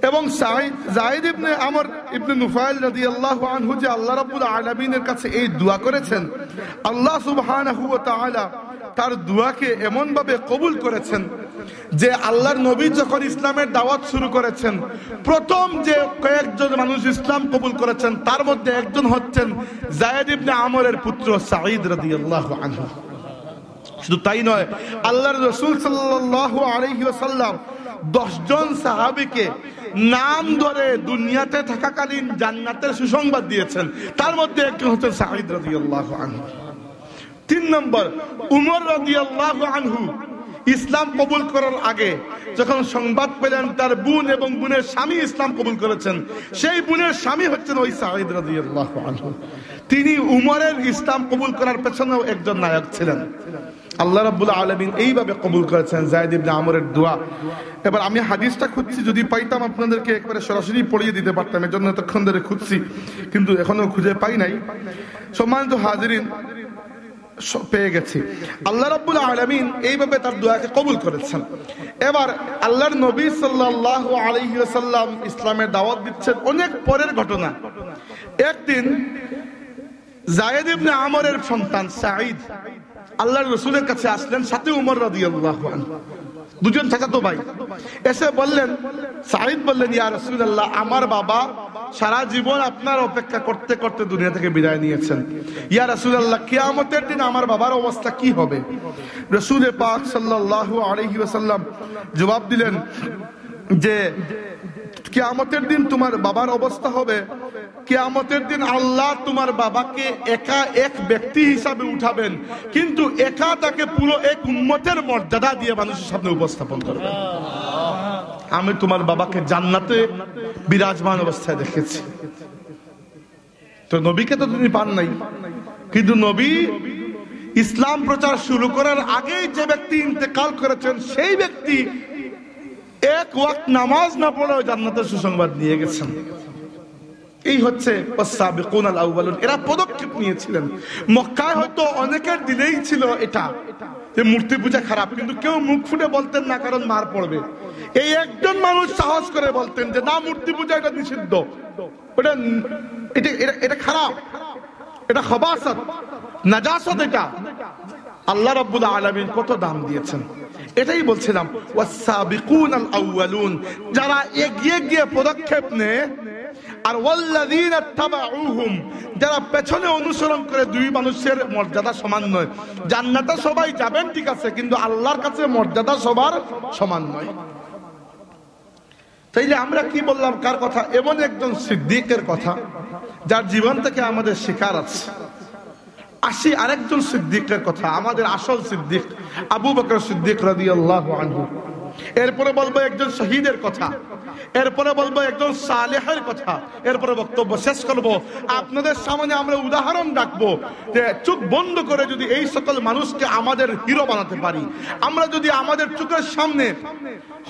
A: এবং যায়েদ ইবনে আমর ইবনে নুফাইল রাদিয়াল্লাহু আনহু যে আল্লাহ রাব্বুল আলামিনের কাছে এই দোয়া করেছেন, আল্লাহ সুবহানাহু ওয়া তাআলা তার দোয়াকে এমন ভাবে কবুল করেছেন যে আল্লাহর নবী যখন ইসলামের দাওয়াত শুরু করেছেন, প্রথম যে কয়েকজন মানুষ ইসলাম কবুল করেছেন তার মধ্যে একজন হচ্ছেন যায়েদ ইবনে আমরের পুত্র সাঈদ রাদিয়াল্লাহু আনহু। শুধু তাই নয়, আল্লাহর রাসূল সাল্লাল্লাহু আলাইহি ওয়াসাল্লাম 10 জন সাহাবীকে নাম ধরে দুনিয়াতে থাকাকালীন জান্নাতের সুসংবাদ দিয়েছেন, তার মধ্যে একজন হচ্ছেন সাঈদ রাদিয়াল্লাহু আনহু। 3 নম্বর, উমর রাদিয়াল্লাহু আনহু ইসলাম কবুল করার আগে যখন সংবাদ পেলেন তার বোন এবং বোনের স্বামী ইসলাম কবুল করেছেন, সেই বোনের স্বামী হচ্ছেন ওই সাঈদ রাদিয়াল্লাহু আনহু। তিনি উমরের ইসলাম কবুল করার পেছনেও একজন নায়ক ছিলেন। আল্লাহ রাব্বুল আলামিন এইভাবে কবুল করেছেন যায়েদ ইবনে আমরের দোয়া। এবার আমি হাদিসটা খুঁজছি, যদি পাইতাম আপনাদেরকে একবারে সরাসরি পড়িয়ে দিতে পারতাম, এজন্য এতক্ষণ ধরে খুঁজছি, কিন্তু এখনো খুঁজে পাই নাই। সম্মানিত হাজিরিন, পেয়ে গেছি। আল্লাহ রাব্বুল আলামিন এইভাবে তার দোয়াকে কবুল করেছেন। এবার আল্লাহর নবী সাল্লাল্লাহু আলাইহি ওয়াসাল্লাম ইসলামের দাওয়াত দিচ্ছেন, অনেক পরের ঘটনা। একদিন যায়েদ ইবনে আমরের সন্তান সাঈদ আল্লাহর রাসূলের কাছে আসলেন, সাথে উমর রাদিয়াল্লাহু আনহু, দুজন চাচাতো ভাই। এসে বললেন, সাঈদ বললেন, ইয়া রাসূলুল্লাহ, আমার বাবা সারা জীবন আপনার অপেক্ষা করতে করতে দুনিয়া থেকে বিদায় নিয়েছেন। ইয়া রাসূলুল্লাহ, কিয়ামতের দিন আমার বাবার অবস্থা কি হবে? রাসূল পাক সাল্লাল্লাহু আলাইহি ওয়াসাল্লাম জবাব দিলেন যে কিয়ামতের দিন তোমার বাবার অবস্থা হবে, কিয়ামতের দিন আল্লাহ তোমার বাবাকে একা এক ব্যক্তি হিসাবে উঠাবেন, কিন্তু একা তাকে পুরো এক উম্মতের মর্যাদা দিয়ে মানুষের সামনে উপস্থাপন করবেন। আমি তোমার বাবাকে জান্নাতে বিরাজমান অবস্থায় দেখেছি। তো নবীকে তো তুমি পান নাই, কিন্তু নবী ইসলাম প্রচার শুরু করার আগেই যে ব্যক্তি ইন্তেকাল করেছেন সেই ব্যক্তি এক ওয়াক্ত নামাজ না পড়েও জান্নাতের সুসংবাদ নিয়ে গেছেন। এই হচ্ছে ওয়াস-সাবিকুন আল-আউয়ালুন। এরা পদক্ষেপ নিয়েছিলেন। মক্কায় হয়তো অনেকের দিলেই ছিল এটা যে মূর্তি পূজা খারাপ, কিন্তু কেউ মুখ ফুটে বলতেন না, কারণ মার পড়বে। এই একজন মানুষ সাহস করে বলতেন যে না, মূর্তি পূজা এটা নিষিদ্ধ, এটা খারাপ, এটা খবাসাত, নাজাসাত। এটা আল্লাহ রাব্বুল আলামিন কত দাম দিয়েছেন। এটাই বলছিলাম, ওয়াস-সাবিকুন আল-আউয়ালুন, যারা এগিয়ে গিয়ে পদক্ষেপ নেয়, আর ওয়াল্লাযীনা তাবাউহুম, যারা পেছনে অনুসরণ করে। দুই মানুষের মর্যাদা সমান নয়। জান্নাতে সবাই যাবেন ঠিক আছে, কিন্তু আল্লাহর কাছে মর্যাদা সবার সমান নয়। তাইলে আমরা কি বললাম, কার কথা? এমন একজন সিদ্দিকের কথা যার জীবন থেকে আমাদের শিকার আছে। আসি আরেকজন সিদ্দিকের কথা, আমাদের আসল সিদ্দিক আবু বকর সিদ্দিক রাদিয়াল্লাহু আনহু। এরপরে বলবো একজন শহীদের কথা, এরপরে বলবো একজন সালেহের কথা, এরপরে বক্তব্য শেষ করব। আপনাদের সামনে আমরা উদাহরণ রাখবো যে চোখ বন্ধ করে যদি এই সকল মানুষকে আমাদের হিরো বানাতে পারি, আমরা যদি আমাদের চোখের সামনে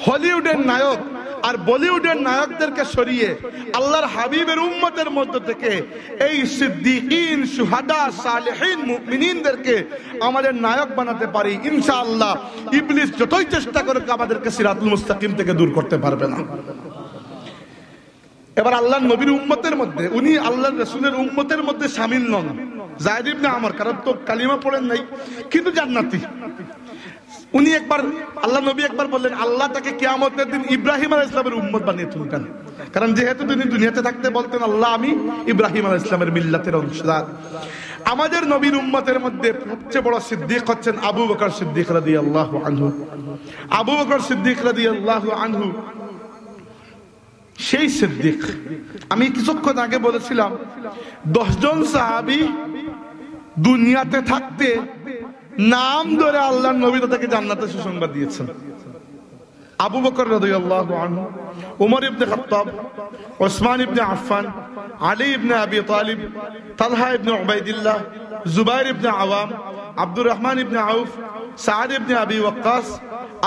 A: হলিউডের নায়ক আর বলিউডের নায়কদেরকে সরিয়ে আল্লাহর হাবিবের উম্মতের মধ্য থেকে এই সিদ্দিকিন, শুহাদা, সালেহিন, মুমিনিনদেরকে আমাদের নায়ক বানাতে পারি, ইনশাআল্লাহ ইবলিস যতই চেষ্টা করে আমাদেরকে সিরাতুল মুস্তাকিম থেকে দূর করতে পারবে না। এবার আল্লাহর নবীর উম্মতের মধ্যে, উনি আল্লাহর রাসূলের উম্মতের মধ্যে শামিল নন। যায়েদ ইবনে আমর, কারণ তো কালিমা পড়েন নাই, কিন্তু জান্নাতি। উনি একবার, আল্লাহ নবী একবার বললেন আল্লাহ তাকে কিয়ামতের দিন ইব্রাহিম আলাইহিস সালামের উম্মত বানিয়ে তুলবেন। কারণ যেহেতু তিনি দুনিয়াতে থাকতে বলতেন আল্লাহ আমি ইব্রাহিম আলাইহিস সালামের মিল্লাতের অংশীদার। আমাদের নবীর উম্মতের মধ্যে সবচেয়ে বড় সিদ্দিক হচ্ছেন আবু বকর সিদ্দিক রাদিয়াল্লাহু আনহু। আবু বকর সিদ্দিক রাদিয়াল্লাহু আনহু সেই সিদ্দিক, আমি কিছুক্ষণ আগে বলেছিলাম 10 জন সাহাবী দুনিয়াতে থাকতে নাম ধরে আল্লাহর নবী তাদেরকে জান্নাতের সুসংবাদ দিয়েছেন। আবু বকর রাদিয়াল্লাহু আনহু, উমর ইবনে খাত্তাব, ওসমান ইবনে আফফান, আলী ইবনে আবি তালিব, তালহা ইবনে উবাইদিল্লাহ, জুবাইর ইবনে আওয়াম, আব্দুর রহমান ইবনে আউফ, সাদ ইবনে আবি ওয়াক্কাস,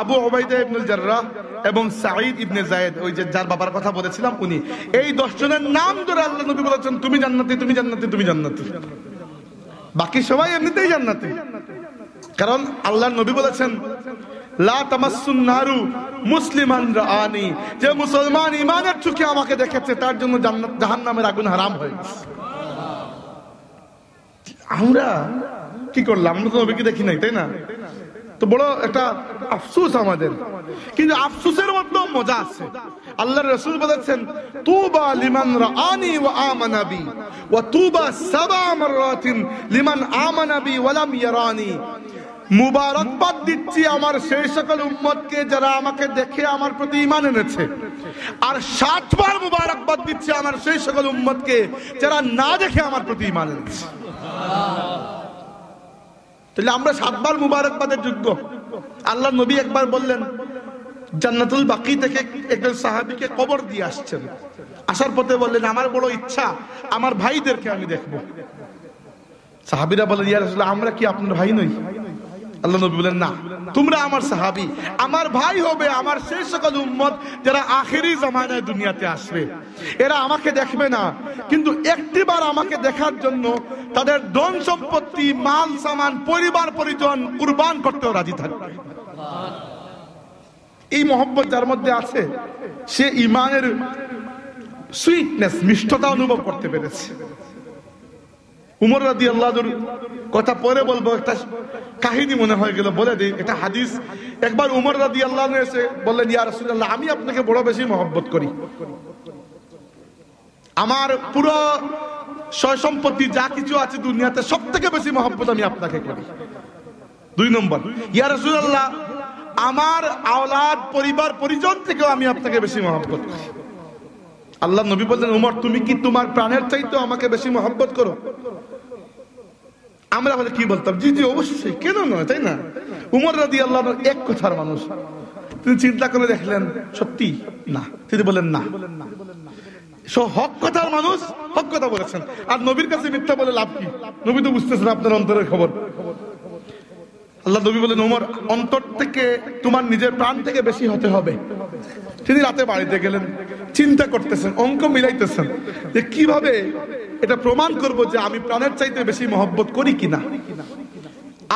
A: আবু উবাইদা ইবনে জাররাহ এবং সাঈদ ইবনে যায়েদ, ওই যে যার বাবার কথা বলেছিলাম উনি। এই 10 জনের নাম ধরে আল্লাহ নবী বলেছেন তুমি জান্নাতি, তুমি জান্নাতি, তুমি জান্নাতি। বাকি সবাই এমনিতেই জান্নাতি, কারণ আল্লাহর নবী বলেছেন লা তামাসসুন নারু মুসলিমান রাআনি, যে মুসলমান ঈমানের চোখে আমাকে দেখেছে তার জন্য জান্নাত জাহান্নামের আগুন হারাম হয়ে গেছে। আমরা কি করলাম? আমরা তো নবীকে দেখি নাই, তাই না? তো বড় একটা আফসোস আমাদের, কিন্তু আফসোসের মধ্যে মজা আছে। আল্লাহর রাসূল বলেছেন তুবা লিমান রাআনি ওয়া আমানা বি ওয়া তুবা 7 মাররাতিন লিমান আমানা বি ওয়া লাম ইয়ারানি। মুবারকবাদ দিচ্ছি আমার সেই সকল উম্মতকে যারা আমাকে দেখে আমার প্রতি ঈমান এনেছে, আর 7 বার মুবারকবাদ দিচ্ছি আমার সেই সকল উম্মতকে যারা না দেখে আমার প্রতি ঈমান এনেছে। তাহলে আমরা 7 বার মুবারকবাদের যোগ্য। আল্লাহ নবী একবার বললেন জান্নাতুল বাকি থেকে একজন সাহাবীকে কবর দিয়ে আসছেন, আসার পথে বললেন আমার বড় ইচ্ছা আমার ভাইদেরকে আমি দেখবো। সাহাবীরা বলেন ইয়া রাসূলুল্লাহ আমরা কি আপনার ভাই নই? আল্লাহ নবী বলেন না, তোমরা আমার সাহাবী, আমার ভাই হবে আমার সেই সকল উম্মত যারা আখেরি জামানায় দুনিয়াতে আসবে। এরা আমাকে দেখবে না, কিন্তু একটিবার আমাকে দেখার জন্য তাদের ধন সম্পত্তি, মাল সামান, পরিবার পরিজন কুরবান করতেও রাজি থাকবে। এই মহব্বত যার মধ্যে আছে সে ঈমানের সুইটনেস, মিষ্টতা অনুভব করতে পেরেছে। উমর রাদিয়াল্লাহুর কথা পরে বলবো, একটা কাহিনী মনে হয়ে গেল বলে দিই, এটা হাদিস। একবার উমর রাদিয়াল্লাহু এসে বললেন ইয়া রাসূলুল্লাহ আমি আপনাকে বড় বেশি মহব্বত করি, আমার পুরো সয় সম্পত্তি যা কিছু আছে দুনিয়াতে সব থেকে বেশি মহব্বত আমি আপনাকে করি। 2 নম্বর, ইয়া রাসূলুল্লাহ আমার আওলাদ, পরিবার পরিজন থেকেও আমি আপনাকে বেশি মহব্বত করি। আল্লাহ নবী বললেন উমর তুমি কি তোমার প্রাণের চাইতেও আমাকে বেশি মহব্বত করো? আমরা হলে কি বলতাম জি জি অবশ্যই, কেন নয়, তাই না? উমর রাদিয়াল্লাহু আনহু এক কথার মানুষ, তিনি চিন্তা করে দেখলেন সত্যি না, তিনি বলেন না, হক কথার মানুষ হক কথা বলেছেন, আর নবীর কাছে মিথ্যা বলে লাভ কি? নবী তো বুঝতেছেন আপনার অন্তরের খবর। আল্লাহ নবী বলেন ওমর অন্তর থেকে তোমার নিজের প্রাণ থেকে বেশি হতে হবে। তিনি রাতে বাড়িতে গেলেন, চিন্তা করতেছেন, অঙ্ক মিলাইতেছেন যে কিভাবে এটা প্রমাণ করব যে আমি প্রাণের চাইতে বেশি মহব্বত করি কিনা।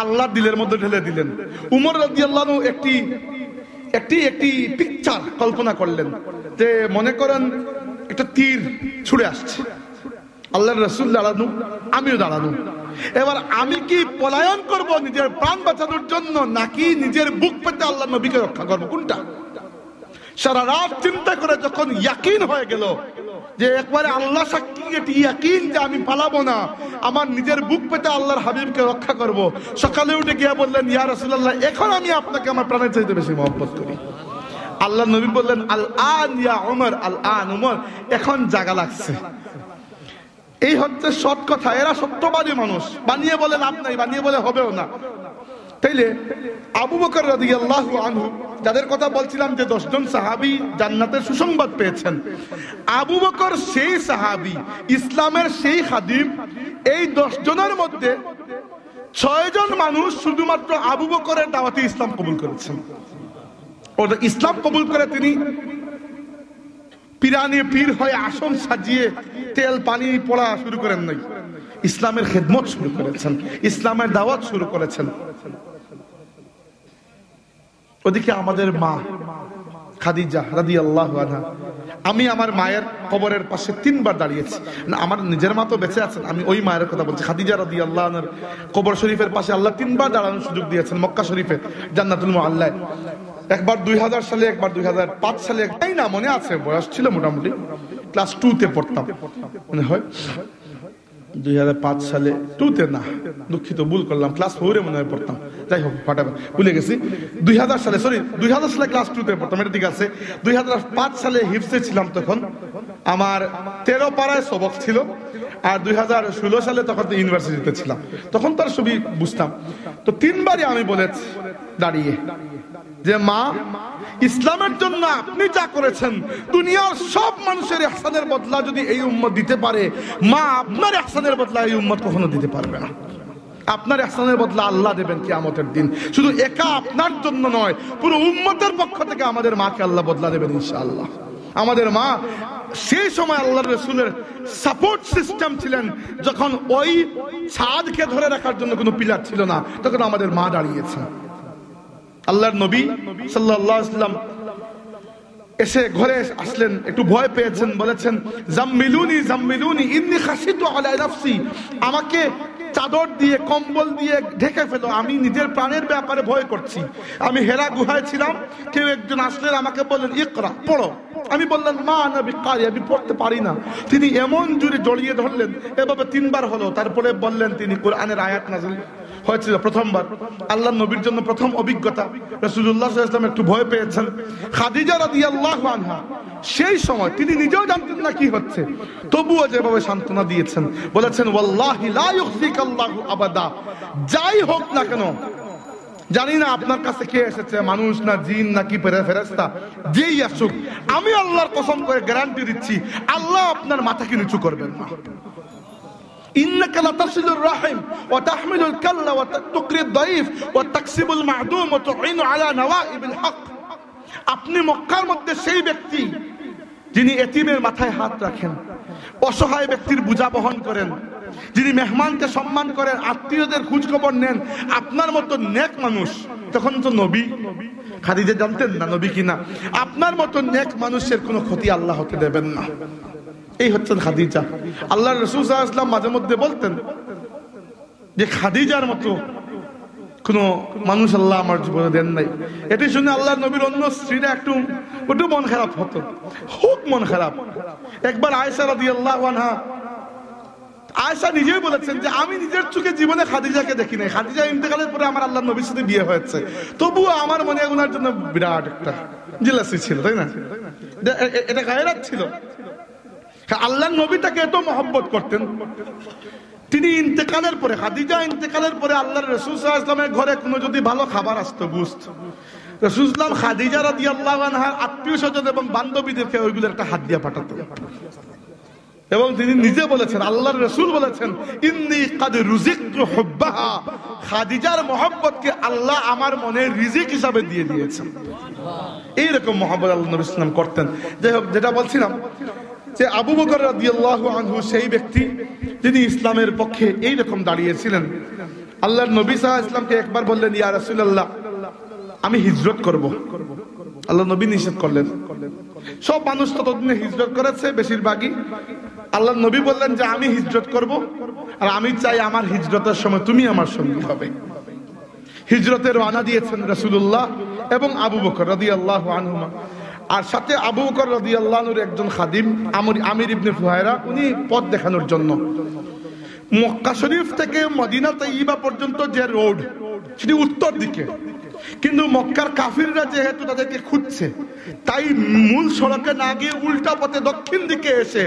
A: আল্লাহ দিলের মধ্যে ঢেলে দিলেন। উমর রাদিয়াল্লাহু আনহু একটি পিকচার কল্পনা করলেন যে মনে করেন একটা তীর ছুড়ে আসছে, আল্লাহর রাসূল দাঁড়ানো, আমিও দাঁড়ানো। এবার আমি কি পলায়ন করব নিজের প্রাণ বাঁচানোর জন্য, নাকি নিজের বুক পেতে আল্লাহ নবীকে রক্ষা করব, কোনটা? সারা রাত চিন্তা করে যখন ইয়াকিন হয়ে গেল যে একবারে আল্লাহ সাক্ষী, এটি ইয়াকিন যে আমি পালাবো না, আমার নিজের বুক পেতে আল্লাহর হাবিবকে রক্ষা করব, সকালে উঠে গিয়ে বললেন, ইয়া রাসূলুল্লাহ, এখন আমি আপনাকে আমার প্রাণের চাইতে বেশি মহব্বত করি। আল্লাহ নবী বললেন, আল আন ইয়া উমর, আল আন উমর, এখন জাগা লাগছে। এই হচ্ছে সৎ কথা। এরা সত্যবাদী মানুষ, বানিয়ে বলে লাভ নাই, বানিয়ে বলে হবেও না। তাইলে আবু বকর রাদিয়াল্লাহু আনহু, যাদের কথা বলছিলাম যে 10 জন সাহাবী জান্নাতের সুসংবাদ পেয়েছেন, আবু বকর সেই সাহাবী, ইসলামের সেই খাদিম। এই 10 জনের মধ্যে 6 জন মানুষ শুধুমাত্র আবু বকরের দাওয়াতে ইসলাম কবুল করেছেন। ওটা ইসলাম কবুল করে তিনি পিরানি পীর হয়ে আসন সাজিয়ে তেল পানি পড়া শুরু করেন নাই, ইসলামের খেদমত শুরু করেছেন, ইসলামের দাওয়াত শুরু করেছেন। ওদিকে আমাদের মা খাদিজা রাদিয়াল্লাহু আনহা, আমি আমার মায়ের কবরের পাশে 3 বার দাঁড়িয়েছি। না, আমার নিজের মা তো বেঁচে আছেন, আমি ওই মায়ের কথা বলছি। খাদিজা রাদিয়াল্লাহু আনহার কবর শরীফের পাশে আল্লাহ 3 বার দাঁড়ানোর সুযোগ দিয়েছেন মক্কা শরীফে, জান্নাতুল মুআল্লায়। একবার 2000 সালে, একবার 2005 সালে, তাই না মনে আছে, বয়স ছিল মোটামুটি, ক্লাস 2 তে পড়তাম মনে হয়। 2005 সালে 2 তে না, দুঃখিত, ভুল করলাম, ক্লাস 4 এ মনে হয় পড়তাম, যাই হোক ফাটাবে, ভুলে গেছি। 2000 সালে, সরি 2000 সালে ক্লাস 2 তে পড়তাম, এটা ঠিক আছে। 2005 সালে হিফজে ছিলাম, তখন আমার 13 পাড়ায় সবক ছিল। আর 2016 সালে তখন তো ইউনিভার্সিটিতে ছিলাম, তখন তার সবই বুঝতাম। তো 3 বারই আমি বলেছি দাঁড়িয়ে যে মা, ইসলামের জন্য আপনি যা করেছেন, দুনিয়ার সব মানুষের ইহসানের বদলা যদি এই উম্মত দিতে পারে, মা আপনার ইহসানের বদলা এই উম্মত কখনো দিতে পারবে না। আপনার ইহসানের বদলা আল্লাহ দেবেন কিয়ামতের দিন, শুধু একা আপনার জন্য নয়, পুরো উম্মতের পক্ষ থেকে আমাদের মাকে আল্লাহ বদলা দেবেন ইনশাআল্লাহ। আমাদের মা সেই সময় আল্লাহর রাসূলের সাপোর্ট সিস্টেম ছিলেন, যখন ওই ছাদকে ধরে রাখার জন্য কোনো পিলার ছিল না, তখন আমাদের মা দাঁড়িয়েছেন। আল্লাহর নবী সাল্লাল্লাহু আলাইহি ওয়াসাল্লাম এসে ঘরে আসলেন, একটু ভয় পেয়েছেন, বলেছেন, জাম্মিলুনি জাম্মিলুনি ইন্নী খাশিতু আলা নাফসি, আমাকে চাদর দিয়ে কম্বল দিয়ে ঢেকে ফেলো, আমি নিজের প্রাণের ব্যাপারে ভয় করছি। আমি হেরা গুহায় ছিলাম, কেউ একজন আসলেন, আমাকে বললেন ইকরা, পড়ো। আমি বললাম, মা আনা বিকারি, আমি পড়তে পারি না। তিনি এমন জোরে জড়িয়ে ধরলেন, এভাবে 3 বার হলো। তারপরে বললেন, তিনি কোরআনের আয়াত নাযিল হয়েছিল প্রথমবার, আল্লাহ নবীর জন্য প্রথম অভিজ্ঞতা। রাসূলুল্লাহ সাল্লাল্লাহু আলাইহি ওয়াসাল্লাম একটু ভয় পেয়েছেন। খাদিজা রাদিয়াল্লাহু আনহা সেই সময় তিনি নিজেও জানতেন না কি হচ্ছে, তবুও যেভাবে সান্ত্বনা দিয়েছেন, বলেছেন, ওয়াল্লাহি লা ইউখজিকাল্লাহু আবাদা, যাই হোক না কেন, জানি না আপনার কাছে কে এসেছে, মানুষ না জিন নাকি ফেরেশতা, যেই আসুক, আমি আল্লাহর কসম করে গ্যারান্টি দিচ্ছি, আল্লাহ আপনার মাথাকে নিচু করবেন না। ইন্নাকা লাতাসিলুর রাহিম ওয়া তাহমিলুল কাল্লা ওয়া তুকরিদ দাইফ ওয়া তাকসিবুল মা'দুম ওয়া তুইনু আলা নওয়াইবিল হক। আপনি মক্কার মধ্যে সেই ব্যক্তি যিনি এতিমের মাথায় হাত রাখেন, অসহায় ব্যক্তির বোঝা বহন করেন, যিনি মেহমানকে সম্মান করেন, আত্মীয়দের খোঁজ খবর নেন, আপনার মতো নেক মানুষ। তখন তো নবী, খাদিজা জানতেন না নবী কিনা, আপনার মতো নেক মানুষের কোনো ক্ষতি আল্লাহ হতে দেবেন না। এই হচ্ছেন খাদিজা। আল্লাহর রাসূল সাল্লাল্লাহু আলাইহি ওয়াসাল্লাম মাঝে মধ্যে বলতেন যে খাদিজার মতো কোন মানুষ আল্লাহ আমার জীবনে দেন নাই। এটি শুনে আল্লাহর নবীর অন্য স্ত্রীরা একটু মন খারাপ হতো, খুব মন খারাপ। একবার আয়েশা রাদিয়াল্লাহু আনহা, আয়েশা নিজেই বলেছেন যে আমি নিজের চোখে জীবনে খাদিজাকে দেখি নাই, খাদিজা ইন্তেকালের পরে আমার আল্লাহর নবীর সাথে বিয়ে হয়েছে, তবুও আমার মনে ওনার জন্য বিরাট একটা জেলাসি ছিল, তাই না? এটা গায়রাত ছিল। আল্লাহর নবী তাকে এত মহব্বত করতেন, তিনি ইন্তেকালের পরে, খাদিজা ইন্তেকালের পরে আল্লাহর রাসূল সাল্লাল্লাহু আলাইহি ওয়াসাল্লামের ঘরে কোনো যদি ভালো খাবার আসতো, গোশত, রাসূল সাল্লাল্লাহু খাদিজা রাদিয়াল্লাহু আনহার আত্মীয় স্বজন এবং বান্ধবীদেরকে ওইগুলো একটা হাত দিয়ে পাঠাতো। এবং তিনি নিজে বলেছেন, আল্লাহর রাসূল বলেছেন, ইন্নী কাদ রুজিকতু হুব্বাহা, খাদিজার মহব্বতকে আল্লাহ আমার মনে রিজিক হিসাবে দিয়ে দিয়েছেন। এইরকম মহব্বত আল্লাহ নবী সাল্লাল্লাহু আলাইহি ওয়াসাল্লাম করতেন। যাই হোক, যেটা বলছিলাম যে আবু বকর রাদিয়াল্লাহু আনহু সেই ব্যক্তি যিনি ইসলামের পক্ষে এইরকম দাঁড়িয়েছিলেন। আল্লাহর নবী সাল্লাল্লাহু আলাইহি ওয়াসাল্লামকে একবার বললেন, ইয়া রাসূলুল্লাহ, আমি হিজরত করব। আল্লাহ নবী নিষেধ করলেন। সব মানুষ ততদিনে হিজরত করেছে বেশিরভাগই। আল্লাহ নবী বললেন যে আমি হিজরত করব, আর আমি চাই আমার হিজরতের সময় তুমি আমার সঙ্গী হবে। হিজরতের রওনা দিয়েছেন রাসূলুল্লাহ এবং আবু বকর রাদিয়াল্লাহু আনহুমা। আর সাথে আবু বকর রাদিয়াল্লাহু আনহুর একজন খাদিম আমির ইবনে ফুহায়রা, উনি পথ দেখানোর জন্য মক্কা শরীফ থেকে মদিনা তাইয়্যিবা পর্যন্ত যে রোড, সেটি উত্তর দিকে, কিন্তু মক্কার কাফিররা যেহেতু তাদেরকে খুঁজছে, তাই মূল সড়কে না গিয়ে উল্টা পথে দক্ষিণ দিকে এসে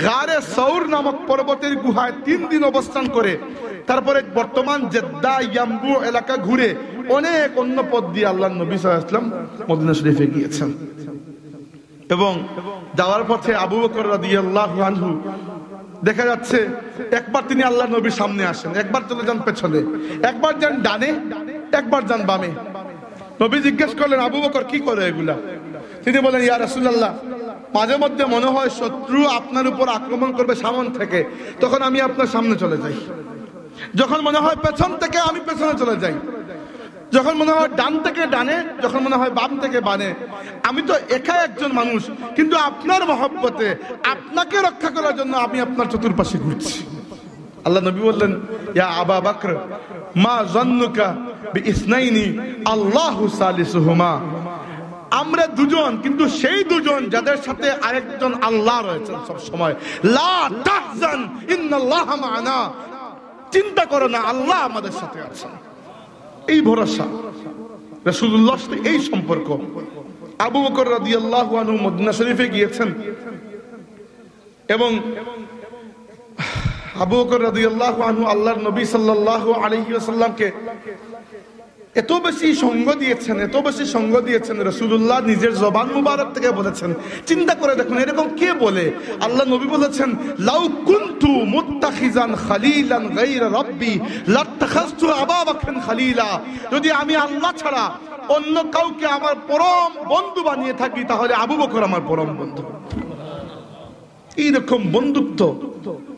A: গারে সৌর নামক পর্বতের গুহায় 3 দিন অবস্থান করে তারপরে বর্তমান জেদ্দা ইয়াম্বু এলাকা ঘুরে অনেক অন্য পথ দিয়ে আল্লাহর নবী সাল্লাল্লাহু আলাইহি ওয়াসাল্লাম মদিনা শরীফে গিয়েছেন। এবং যাওয়ার পথে আবু বকর রাদিয়াল্লাহু আনহু দেখা যাচ্ছে একবার তিনি আল্লাহর নবীর সামনে আসেন, একবার চলে যান পেছনে, একবার যান ডানে, একবার যান বামে। নবী জিজ্ঞেস করলেন, আবু বকর কি করে এগুলা? তিনি বলেন, ইয়া রাসূলুল্লাহ, মাঝে মধ্যে মনে হয় শত্রু আপনার উপর আক্রমণ করবে সামনে থেকে, তখন আমি আপনার সামনে চলে যাই। যখন মনে হয় পেছন থেকে, আমি পেছনে চলে যাই। যখন মনে হয় ডান থেকে ডানে, যখন মনে হয় বাম থেকে বামে। আমি তো একা একজন মানুষ, কিন্তু আপনার মহব্বতে আপনাকে রক্ষা করার জন্য আমি আপনার চতুর্পাশে ঘুরছি। আল্লাহ নবী বললেন, ইয়া আবা বকর, মা যান্নুকা বিইসনাইনি আল্লাহু সালিসুহুমা। আমরা দুজন, কিন্তু সেই দুজন যাদের সাথে আরেকজন আল্লাহ রয়েছেন সব সময়। লা তাহজান ইন্নাল্লাহা মা'ানা, চিন্তা করো না, আল্লাহ আমাদের সাথে আছেন। এই ভরসা রাসূলুল্লাহর সাথে, এই সম্পর্ক। আবু বকর রাদিয়াল্লাহু আনহু মদিনা শরীফে গিয়েছেন এবং আবু বকর রাদিয়াল্লাহু আনহু আল্লাহর নবী সাল্লাল্লাহু আলাইহি ওয়াসাল্লামকে এত বেশি সঙ্গ দিয়েছেন, এত বেশি সঙ্গ দিয়েছেন, রাসূলুল্লাহ নিজের জবান মুবারক থেকে বলেছেন। চিন্তা করে দেখুন, এরকম কে বলে? আল্লাহ নবী বলেছেন, লাউ কুনতু মুত্তাখিজান খালিলান গায়রা রাব্বি লাত্তাখাযতু আবু বকর খালিলা। যদি আমি আল্লাহ ছাড়া অন্য কাউকে আমার পরম বন্ধু বানিয়ে থাকি, তাহলে আবু বকর আমার পরম বন্ধু। এইরকম বন্ধুত্ব,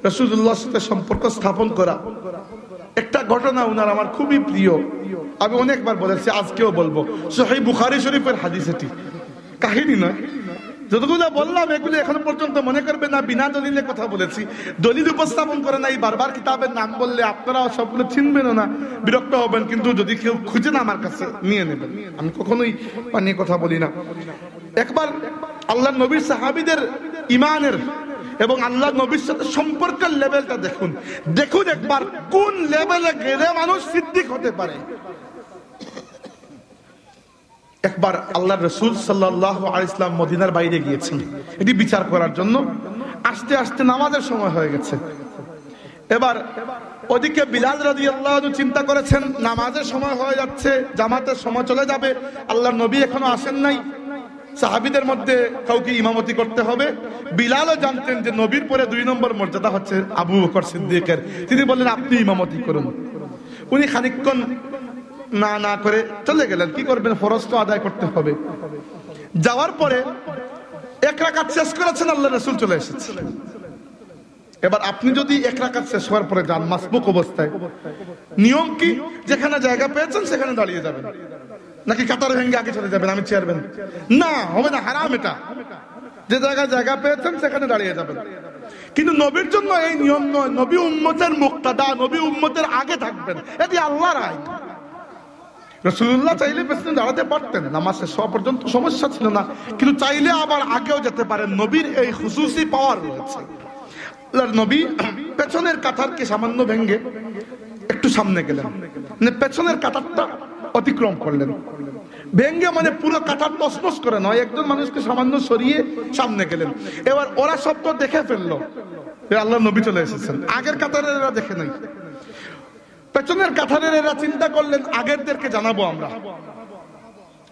A: রাসূলুল্লাহর সাথে সম্পর্ক স্থাপন করা। একটা ঘটনা উনার আমার খুবই প্রিয়, আমি অনেকবার বলেছি, আজকেও বলবো। সহিহ বুখারী শরীফের হাদিস, এটি কাহিনী নয়। যতগুলো বললাম এগুলো এখনো পর্যন্ত মনে করবে না বিনা দলিলে কথা বলেছি, দলিল উপস্থাপন করে নাই। বারবার কিতাবের নাম বললে আপনারা সবগুলো চিনবেন না, বিরক্ত হবেন, কিন্তু যদি কেউ খুঁজে না আমার কাছে নিয়ে নেবেন। আমি কখনোই নিয়ে কথা বলি না। একবার আল্লাহর নবীর সাহাবীদের ইমানের এবং আল্লাহ নবীর সাথে সম্পর্কের লেভেলটা দেখুন। দেখুন একবার কোন লেভেলে গেলে মানুষ সিদ্দিক হতে পারে। একবার আল্লাহ রাসূল সাল্লাল্লাহু আলাইহি ওয়াসাল্লাম মদিনার বাইরে গিয়েছেন এটি বিচার করার জন্য। আস্তে আস্তে নামাজের সময় হয়ে গেছে। এবার ওদিকে বিলাল রাদিয়াল্লাহু আনহু চিন্তা করেছেন, নামাজের সময় হয়ে যাচ্ছে, জামাতের সময় চলে যাবে, আল্লাহর নবী এখনো আসেন নাই, সাহাবীদের মধ্যে কাউকে ইমামতি করতে হবে। বিলালও জানতেন যে নবীর পরে 2 নম্বর মর্যাদা হচ্ছে আবু বকর সিদ্দিকের। তিনি বললেন, আপনি ইমামতি করুন। উনি খানিকক্ষণ না করে চলে গেলেন। কি করবেন, ফরজ তো আদায় করতে হবে। যাওয়ার পরে 1 রাকাত শেষ করেছেন, আল্লাহ রাসূল চলে এসেছেন। এবার আপনি যদি 1 রাকাত শেষ হওয়ার পরে যান মাসবুক অবস্থায়, নিয়ম কি? যেখানে জায়গা পেয়েছেন সেখানে দাঁড়িয়ে যাবেন, নাকি কাতার ভেঙে আগে চলে যাবেন? আমি চেয়ারম্যান না, হবে না, হারাম এটা। যে জায়গায় জায়গা পেয়েছেন সেখানে দাঁড়িয়ে যাবেন। কিন্তু নবীর জন্য এই নিয়ম নয়। নবী উম্মতের মুক্তাদা, নবী উম্মতের আগে থাকবেন, এটি আল্লাহর আইন। রাসূলুল্লাহ চাইলে পেছনে দাঁড়াতে পারতেন, নামাজ শেষ হওয়া পর্যন্ত সমস্যা ছিল না, কিন্তু চাইলে আবার আগেও যেতে পারেন। নবীর এই খুসুসি পাওয়ার রয়েছে। আল্লাহর নবী পেছনের কাতারকে সামান্য ভেঙে একটু সামনে গেলেন, মানে পেছনের কাতারটা অতিক্রম করলেন। ভেঙ্গে মানে পুরো কাতার তছনছ করে নয়, একজন মানুষকে সামান্য সরিয়ে সামনে গেলেন। এবার ওরা সব তো দেখে ফেললো আল্লাহ নবী চলে এসেছেন, আগের কাতারের এরা দেখে নাই। পেছনের কাতারের এরা চিন্তা করলেন, আগেরদেরকে জানাবো আমরা।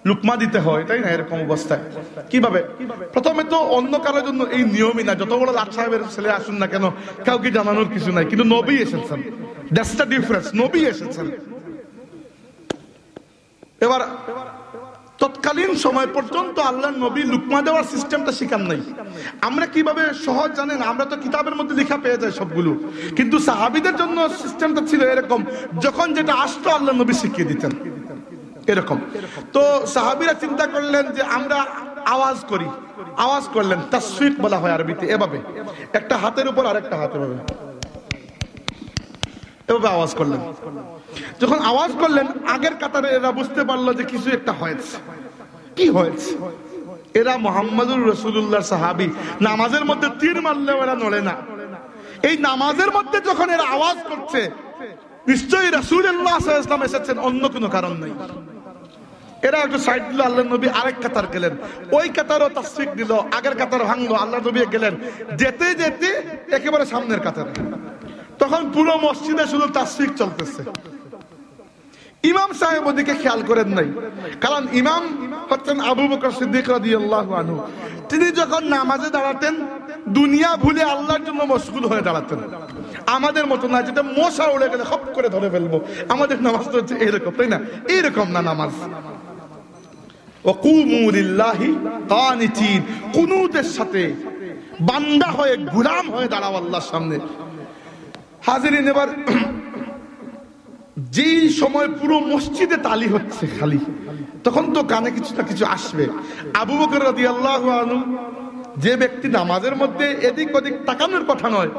A: লুকমা দিতে হয়, তাই না? এরকম অবস্থায় কিভাবে? প্রথমে তো অন্য কারোর জন্য এই নিয়মই না, যত বড় লাট সাহেবের ছেলে আসুন না কেন কাউকে জানানোর কিছু নাই, কিন্তু নবী এসেছেন, দ্যাটস দ্য ডিফারেন্স, নবী এসেছেন। এবার তৎকালীন সময় পর্যন্ত আল্লাহর নবী লুকমা দেওয়ার সিস্টেমটা শিখান নাই। আমরা কিভাবে সহজ জানেন, আমরা তো কিতাবের মধ্যে লেখা পেয়ে যাই সবগুলো, কিন্তু সাহাবীদের জন্য সিস্টেমটা ছিল এরকম, যখন যেটা আসতো আল্লাহর নবী শিখিয়ে দিতেন এরকম। তো সাহাবীরা চিন্তা করলেন যে আমরা আওয়াজ করি, আওয়াজ করলেন, তাসফিক বলা হয় আরবিতে, এভাবে একটা হাতের উপর আরেকটা হাত এভাবে এভাবে আওয়াজ করলেন। যখন আওয়াজ করলেন আগের কাতারে এরা বুঝতে পারলো যে কিছু একটা হয়েছে। কি হয়েছে? এরা মুহাম্মদুর রাসূলুল্লাহর সাহাবী, নামাজের মধ্যে তীর মারলেও এরা নড়ে না। এই নামাজের মধ্যে যখন এরা আওয়াজ করছে নিশ্চয়ই রাসূলুল্লাহ সাল্লাল্লাহু আলাইহি ওয়াসাল্লাম এসেছেন, অন্য কোনো কারণ নাই। এরা একটু সাইড দিল, আল্লাহর নবী আরেক কাতার গেলেন, ওই কাতারও তাসফিক দিল, আগের কাতার ভাঙলো, আল্লাহর নবী গেলেন, যেতে যেতে একেবারে সামনের কাতারে। তখন পুরো মসজিদে শুধু তাসফিক চলতেছে। ইমাম সাহেব ওদিকে খেয়াল করেন নাই, কারণ ইমাম হচ্ছেন আবু বকর সিদ্দিক রাদিয়াল্লাহু আনহু। তিনি যখন নামাজে দাঁড়াতেন দুনিয়া ভুলে আল্লাহর জন্য মশগুল হয়ে দাঁড়াতেন। আমাদের মতো না, যেটা মশা উড়ে গেলে খপ করে ধরে ফেলবো, আমাদের নামাজ তো হচ্ছে এরকম, তাই না? এইরকম না নামাজ। ওয়াকুমু লিল্লাহি কানিতিন, কুনুতের সাথে বান্দা হয়ে গোলাম হয়ে দাঁড়াও আল্লাহর সামনে। হাজিরিন, এবার যেই সময় পুরো মসজিদে তালি হচ্ছে খালি, তখন তো কানে কিছু না কিছু আসবে। আবু বকর রাদিয়াল্লাহু আনহু, যে ব্যক্তি নামাজের মধ্যে এদিক ওদিক তাকানোর কথা নয়,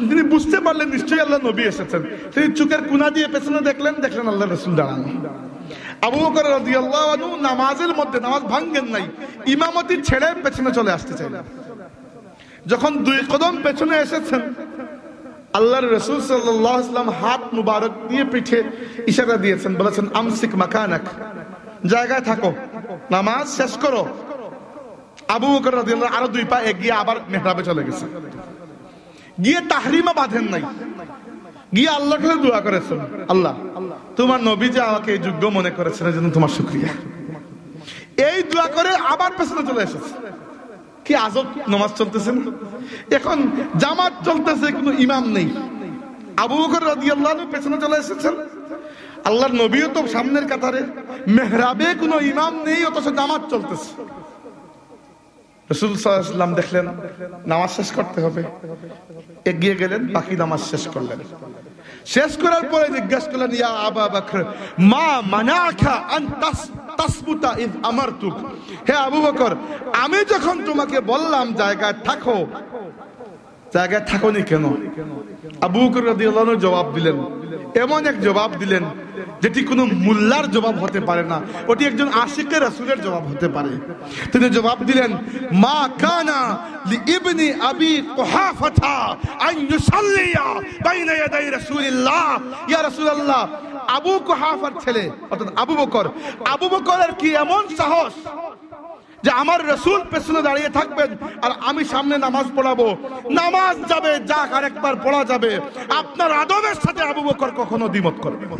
A: তিনি বুঝতে পারলেন নিশ্চয়ই আল্লাহ নবী এসেছেন। তিনি চোখের কোনা দিয়ে পেছনে দেখলেন, দেখলেন আল্লাহ রাসূল দাঁড়ানো। আবু বকর রাদিয়াল্লাহু আনহু নামাজের মধ্যে, নামাজ ভাঙ্গেন নাই, ইমামতি ছেড়ে পেছনে চলে আসতে চাইলেন। যখন 2 কদম পেছনে এসেছেন, আল্লাহর রাসূল সাল্লাল্লাহু আলাইহি ওয়াসাল্লাম হাত মুবারক দিয়ে পিঠে ইশারা দিয়েছেন, বলেছেন আমসিক মাকানাক, জায়গায় থাকো, নামাজ শেষ করো। আবু বকর রাদিয়াল্লাহু আনহু আরো 2 পা এগিয়ে আবার মিহরাবে চলে গেছে, গিয়ে তাহরিমা বাঁধেন নাই, গিয়ে আল্লাহর কাছে দোয়া করেছেন, আল্লাহ তোমার নবী যে আমাকে যোগ্য মনে করেছেন এজন্য তোমার শুকরিয়া। এই দোয়া করে আবার পেছনে চলে এসেছে। কি আজব নামাজ চলতেছে। এখন জামাত চলতেছে, কোনো ইমাম নেই। আবু বকর রাদিয়াল্লাহু আনহু পেছনে চলে এসেছেন, আল্লাহর নবীও তো সামনের কাতারে, মেহরাবে কোনো ইমাম নেই, অথচ জামাত চলতেছে। রাসূল সাল্লাল্লাহু আলাইহি ওয়াসাল্লাম দেখলেন নামাজ শেষ করতে হবে, এগিয়ে গেলেন, বাকি নামাজ শেষ করলেন। শেষ করার পরে জিজ্ঞাসা করলেন, ইয়া আবু বকর মা মানাকা আন তাসবুতা ইয আমারতুক, হে আবু বকর আমি যখন তোমাকে বললাম জায়গায় থাকো, জায়গায় থাকোনি কেন? আবু বকর রাদিয়াল্লাহু আনহু জবাব দিলেন, এমন এক জবাব দিলেন যেটি কোনো মুল্লার জবাব হতে পারে না, ওটি একজন আশিকের রাসূলের জবাব হতে পারে। তিনি জবাব দিলেন, মা কানা লিইবনি আবি কুহাফা আন ইউসাল্লিয়া বাইনা ইয়াদাই রাসূলিল্লাহ, ইয়া রাসূলুল্লাহ আবু কুহাফার ছেলে অর্থাৎ আবু বকর, আবু বকরের কি এমন সাহস যে আমার রাসূল পেছনে দাঁড়িয়ে থাকবেন আর আমি সামনে নামাজ পড়াবো? নামাজ যাবে যাক, আরেকবার পড়া যাবে। আপনার আদবের সাথে আবু বকর কখনো দ্বিমত করবে না,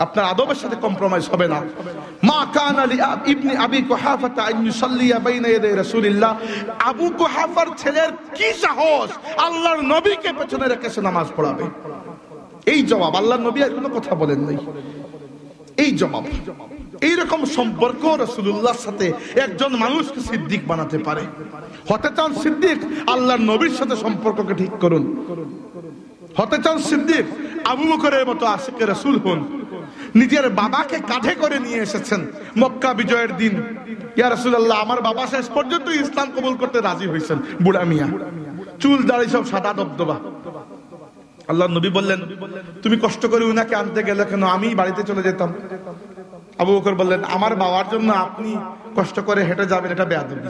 A: আপনার আদবের সাথে কম্প্রোমাইজ হবে না। মা কানা লি ইবনি আবি কুহাফা আন ইউসাল্লিয়া বাইনা ইয়াদাই রাসূলিল্লাহ, আবু কুহাফার ছেলের কি সাহস আল্লাহর নবীকে পেছনে রেখে সে নামাজ পড়াবে? এই জবাব, আল্লাহর নবী আর কোনো কথা বলেন নাই, এই জবাব। এইরকম সম্পর্ক রাসূলুল্লাহর সাথে একজন মানুষকে সিদ্দিক বানাতে পারে। হতে চান সিদ্দিক, আল্লাহর নবীর সাথে সম্পর্ককে ঠিক করুন। হতে চান সিদ্দিক, আবু বকরের মতো আশিকে রাসূল হন। নিজের বাবাকে কাঁধে করে নিয়ে এসেছেন মক্কা বিজয়ের দিন, ইয়া রাসূলুল্লাহ আমার বাবা শেষ পর্যন্ত ইসলাম কবুল করতে রাজি হয়েছেন, বুড়া মিয়া, চুল দাড়ি সব সাদা দবদবা। আল্লাহর নবী বললেন, তুমি কষ্ট করে উনাকে আনতে গেলে কেন? আমি বাড়িতে চলে যেতাম। আবু বকর বললেন, আমার বাবার জন্য আপনি কষ্ট করে হেঁটে যাবেন, এটা বেয়াদবি।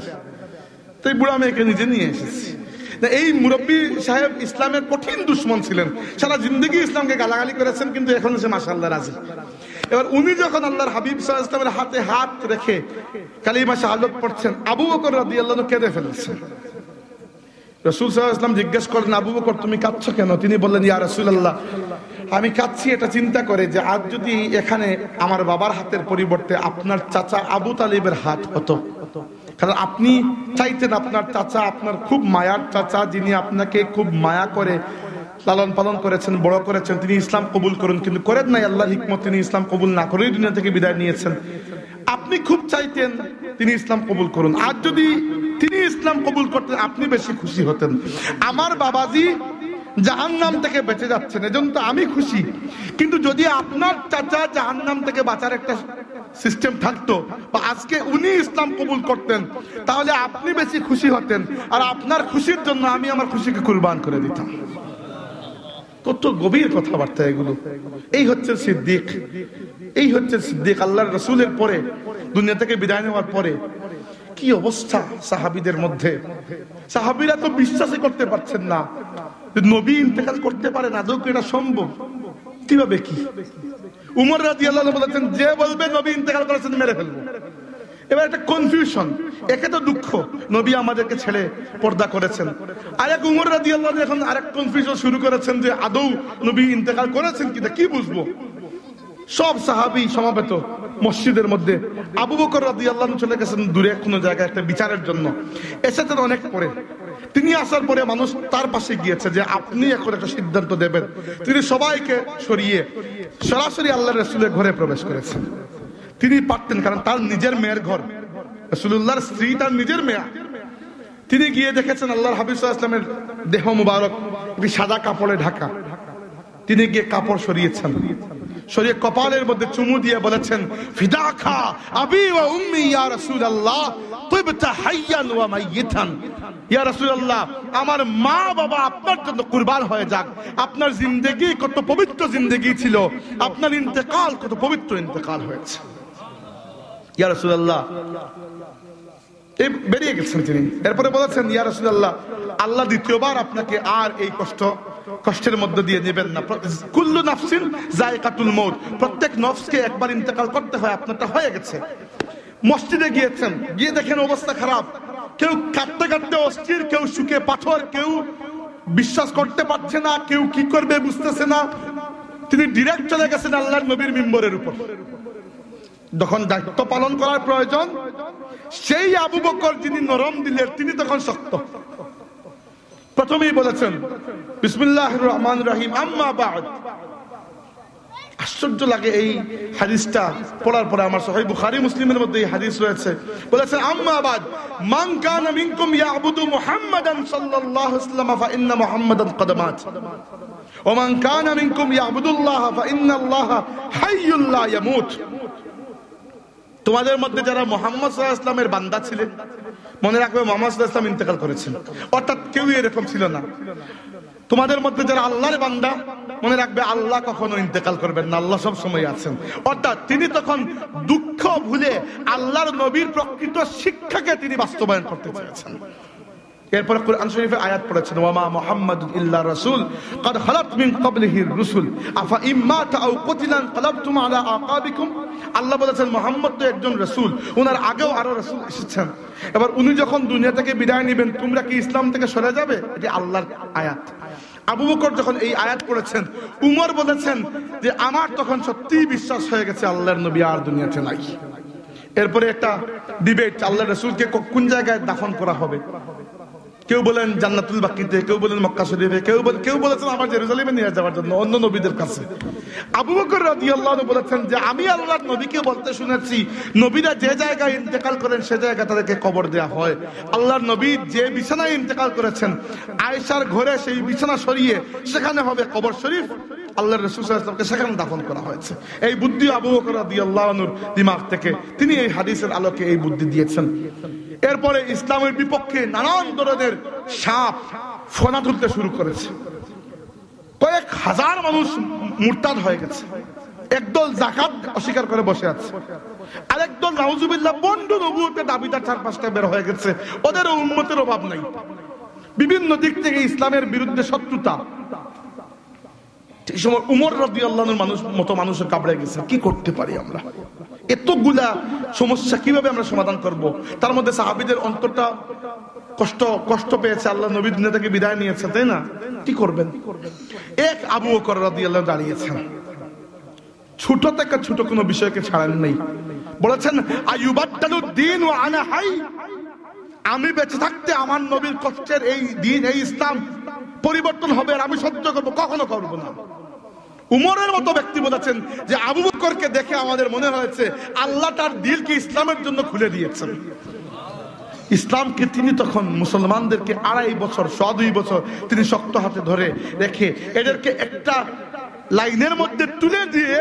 A: তো এই বুড়া মেয়েকে নিজে নিয়ে এসেছি। এই মুরব্বী সাহেব ইসলামের কঠিন দুশ্মন ছিলেন, সারা জিন্দগি ইসলামকে গালাগালি করেছেন, কিন্তু এখন সে মাশাআল্লাহ রাজি। এবার উনি যখন আল্লাহর হাবিব সাল্লাল্লাহু আলাইহি ওয়াসাল্লামের হাতে হাত রেখে কালিমা শাহাদাত পড়ছেন, আবু বকর রাদিয়াল্লাহু আনহু কেঁদে ফেলেছেন। রাসূল সাল্লাল্লাহু আলাইহি ওয়াসাল্লাম জিজ্ঞেস করলেন, আবু বকর তুমি কাঁদছো কেন? তিনি বললেন, ইয়া রাসূলুল্লাহ, আমি কাঁদছি এটা চিন্তা করে যে আজ যদি এখানে আমার বাবার হাতের পরিবর্তে আপনার চাচা আবু তালিবের হাত হতো, কারণ আপনি চাইতেন আপনার চাচা, আপনার খুব মায়ার চাচা, যিনি আপনাকে খুব মায়া করে লালন পালন করেছেন, বড় করেছেন, তিনি ইসলাম কবুল করুন, কিন্তু করেন নাই। আল্লাহর হিকমত, তিনি ইসলাম কবুল না করেই দুনিয়া থেকে বিদায় নিয়েছেন। আপনি খুব চাইতেন তিনি ইসলাম কবুল করুন, আজ যদি তিনি ইসলাম কবুল করতেন আপনি বেশি খুশি হতেন। আমার বাবাজি জাহান্নাম থেকে বেঁচে যাচ্ছেন, এজন্য তো আমি খুশি। কিন্তু যদি আপনার চাচা জাহান্নাম থেকে বাঁচার একটা সিস্টেম থাকতো, বা আজকে উনি ইসলাম কবুল করতেন, তাহলে আপনি বেশি খুশি হতেন, আর আপনার খুশির জন্য আমি আমার খুশিকে কুরবান করে দিতাম। কত গভীর কথাবার্তা এগুলো। এই হচ্ছে সিদ্দিক, এই হচ্ছে সিদ্দিক। আল্লাহর রাসূলের পরে দুনিয়া থেকে বিদায় নেওয়ার পরে কি অবস্থা সাহাবীদের মধ্যে। সাহাবীরা তো বিশ্বাসই করতে পারছেন না নবী ইন্তেকাল করতে পারে না, আদৌ এটা সম্ভব? কিভাবে কি? উমর রাদিয়াল্লাহু আনহু বলেছেন, যে বলবে নবী ইন্তেকাল করেছেন মেরে ফেলবো। এবার একটা কনফিউশন, একে তো দুঃখ নবী আমাদেরকে ছেড়ে পর্দা করেছেন, আরেক উমর রাদিয়াল্লাহু আনহু এখন আরেক কনফিউশন শুরু করেছেন যে আদৌ নবী ইন্তেকাল করেছেন কিনা, কি বুঝবো? সব সাহাবী সমাবেত মসজিদের মধ্যে। আবু বকর রাদিয়াল্লাহু আনহু চলে গেছেন দূরে কোনো জায়গায় একটা বিচারের জন্য, এসেছেন অনেক পরে। তিনি আসার পরে মানুষ তার পাশে গিয়েছে যে আপনি এখন একটা সিদ্ধান্ত দেবেন। তিনি সবাইকে সরিয়ে সরাসরি আল্লাহর রাসূলের ঘরে প্রবেশ করেছেন। তিনি পারতেন, কারণ তার নিজের মেয়ের ঘর, রাসূলুল্লাহর স্ত্রী তার নিজের মেয়ে। তিনি গিয়ে দেখেছেন আল্লাহর হাবিব সাল্লাল্লাহু আলাইহি ওয়াসাল্লামের দেহ মুবারক একটি সাদা কাপড়ে ঢাকা। তিনি গিয়ে কাপড় সরিয়েছেন, সরিয়ে কপালের মধ্যে চুমু দিয়ে বলেছেন, ফিদাকা আবি ওয়া উম্মি ইয়া রাসূলুল্লাহ তিবতা হাইয়ান ওয়া মাইয়িতান। ইয়া রাসূলুল্লাহ, আমার মা বাবা আপনার জন্য কুরবান হয়ে যাক। আপনার জিন্দেগি কত পবিত্র জিন্দেগি ছিল, আপনার ইন্তেকাল কত পবিত্র ইন্তেকাল হয়েছে। ইয়া রাসূলুল্লাহ, এই বেরিয়ে গেছেন তিনি। এরপরে বলেছেন, ইয়া রাসূলুল্লাহ, আল্লাহ দ্বিতীয়বার আপনাকে আর এই কষ্টের মধ্যে দিয়ে নেবেন না। কুল্লু নাফসিন যায়কাতুল মউত, প্রত্যেক নফসকে একবার ইন্তেকাল করতে হয়, আপনারটা হয়ে গেছে। মসজিদে গিয়েছেন, গিয়ে দেখেন অবস্থা খারাপ, কেউ কাঁদতে কাঁদতে অস্থির, কেউ শুকে পাথর, কেউ বিশ্বাস করতে পারছে না, কেউ কি করবে বুঝতেছে না। তিনি ডিরেক্ট চলে গেছেন আল্লাহর নবীর মিম্বরের উপর। যখন দায়িত্ব পালন করার প্রয়োজন, সেই আবু বকর যিনি নরম দিলের, তিনি তখন শক্ত। প্রথমেই বলেছেন বিসমিল্লাহির রহমানির রহিম, আম্মা বা'দ। আশ্চর্য লাগে এই হাদিসটা পড়ার পরে। আমার সহিহ বুখারী মুসলিমের মধ্যে এই হাদিস রয়েছে। বলেছেন, আম্মা বা'দ মান কানা মিনকুম ইয়াবুদু মুহাম্মাদান সাল্লাল্লাহু আলাইহি ওয়াসাল্লাম ফা ইন্না মুহাম্মাদান ক্বাদ মাত ওয়া মান কানা মিনকুম ইয়াবুদুল্লাহ ফা ইন্নাল্লাহা হাইয়্যুল লা ইয়ামুত। তোমাদের মধ্যে যারা মুহাম্মদ সাল্লাল্লাহু আলাইহি ওয়াসাল্লামের বান্দা ছিলেন, মনে রাখবে মুহাম্মদ সাল্লাল্লাহু আলাইহি ওয়াসাল্লাম ইন্তেকাল করেছেন, অর্থাৎ কেউই এরকম ছিল না। তোমাদের মধ্যে যারা আল্লাহর বান্দা, মনে রাখবে আল্লাহ কখনো ইন্তেকাল করবেন না, আল্লাহ সব সময় আছেন। অর্থাৎ তিনি তখন দুঃখ ভুলে আল্লাহর নবীর প্রকৃত শিক্ষাকে তিনি বাস্তবায়ন করতে চেয়েছেন। এরপরে কুরআন শরীফের আয়াত পড়েছেন, ওয়ামা মুহাম্মাদুন ইল্লা রাসূল ক্বাদ খালাত মিন ক্বাবলিহির রুসুল আফা ইম্মাতা আও কুতিলান ক্বালাবতুম আলা আকাবিকুম। আল্লাহ বলেছেন মুহাম্মদ তো একজন রাসূল, ওনার আগেও আরো রাসূল এসেছেন। এবার উনি যখন দুনিয়া থেকে বিদায় নেবেন, তোমরা কি ইসলাম থেকে সরে যাবে? এটি আল্লাহর আয়াত। আবু বকর যখন এই আয়াত পড়েছেন, উমর বলেছেন যে আমার তখন সত্যিই বিশ্বাস হয়ে গেছে আল্লাহর নবী আর দুনিয়াতে নাই। এরপরে একটা ডিবেট, আল্লাহর রাসূলকে কোন জায়গায় দাফন করা হবে। কেউ বলেন জান্নাতুল বাকিতে, কেউ বলেন মক্কা শরীফে, কেউ বলেছেন আমার জেরুজালেমে নিয়ে যাওয়ার জন্য অন্য নবীদের কাছে। আবু বকর রাদিয়াল্লাহু আনহু বলেছেন যে আমি আল্লাহর নবীকে বলতে শুনেছি, নবীরা যে জায়গায় ইন্তেকাল করেন সে জায়গায় তাদেরকে কবর দেয়া হয়। আল্লাহর নবী যে বিছানায় ইন্তেকাল করেছেন, আয়েশার ঘরে সেই বিছানা সরিয়ে সেখানে হবে কবর শরীফ। আল্লাহর রাসূল সাল্লাল্লাহু আলাইহি ওয়াসাল্লামকে সেখানে দাফন করা হয়েছে। এই বুদ্ধি আবু বকর রাদিয়াল্লাহু আনহুর দিমাগ থেকে, তিনি এই হাদিসের আলোকে এই বুদ্ধি দিয়েছেন। এরপরে ইসলামের বিপক্ষে নানান ধরনের সাপ ফনা তুলতে শুরু করেছে। কয়েক হাজার মানুষ মুরতাদ হয়ে গেছে। একদল যাকাত অস্বীকার করে বসে আছে, আরেকদল নাউজুবিল্লাহ বন্ড নবুয়তের দাবিদার চারপাশটা বের হয়ে গেছে। ওদের উম্মতের অভাব নাই, বিভিন্ন দিক থেকে ইসলামের বিরুদ্ধে শত্রুতা। এই সময় উমর রাদিয়াল্লাহু আনহুর মতো মানুষের কাবড়ে গেছে, কি করতে পারি আমরা? এতগুলা সমস্যা কিভাবে আমরা সমাধান করব? তার মধ্যে সাহাবীদের অন্তরটা কষ্ট পেয়েছে, আল্লাহ নবী দুনিয়া থেকে বিদায় নিয়েছে, তাই না? কি করবেন? এক আবু বকর রাদিয়াল্লাহু দাঁড়িয়েছেন, ছোট থেকে ছোট কোনো বিষয়কে ছাড়েন নাই, বলেছেন আইয়ুবাদদালুদ দ্বীন ওয়া আনা হাই, আমি বেঁচে থাকতে আমার নবীর কষ্টের এই দ্বীন, এই ইসলাম পরিবর্তন হবে আর আমি সহ্য করব, কখনো করব না। উমরের মতো ব্যক্তি বলেছেন যে আবু বকরকে দেখে আমাদের মনে হয়েছে আল্লাহ তার দিলকে ইসলামের জন্য খুলে দিয়েছেন। ইসলামকে তিনি তখন মুসলমানদেরকে 2.5 বছর 2.5 বছর তিনি শক্ত হাতে ধরে রেখে এদেরকে একটা লাইনের মধ্যে তুলে দিয়ে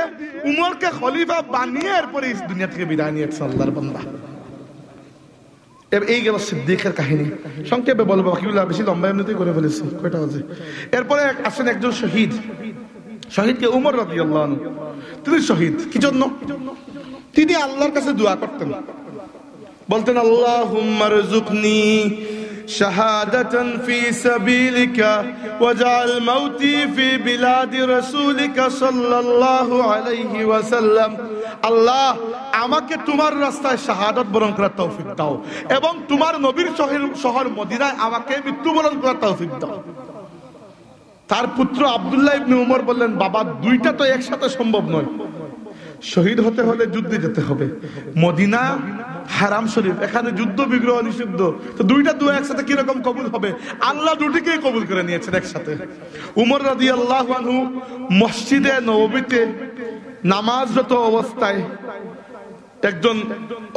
A: উমরকে খলিফা বানিয়ে এরপরে এই দুনিয়া থেকে বিদায় নিয়েছে আল্লাহর বান্দা। এই গেল সিদ্দিকের কাহিনী, সংক্ষেপে বলবো, বাকিগুলো বেশি লম্বা এমনিতেই করে ফেলেছি, কয়টা বাজে। এরপরে আসেন একজন শহীদ, শহীদকে উমর রাদিয়াল্লাহু আনহু, তিনি শহীদ কি জন্য? তিনি আল্লাহর কাছে দোয়া করতেন, বলতেন আল্লাহুম্মা রযুকনি শাহাদাতান ফি সাবিলিকা ওয়াজআল মাউতি ফি বিলাদি রাসূলিকা সাল্লাল্লাহু আলাইহি ওয়াসাল্লাম। আল্লাহ, আমাকে তোমার রাস্তায় শাহাদাত বরণ করার তৌফিক দাও এবং তোমার নবীর শহর মদিনায় আমাকে মৃত্যুবরণ করার তৌফিক দাও। তার পুত্র আব্দুল্লাহ ইবনে উমর বললেন, বাবা, দুইটা তো একসাথে সম্ভব নয়, শহীদ হতে হলে যুদ্ধে যেতে হবে। মদিনা হারাম শরীফ, এখানে যুদ্ধ বিগ্রহ নিষিদ্ধ, তো দুইটা দোয়া একসাথে কিরকম কবুল হবে? আল্লাহ দুটিকেই কবুল করে নিয়েছেন একসাথে। উমর রাদিয়াল্লাহু আনহু মসজিদে নববীতে নামাজরত অবস্থায় একজন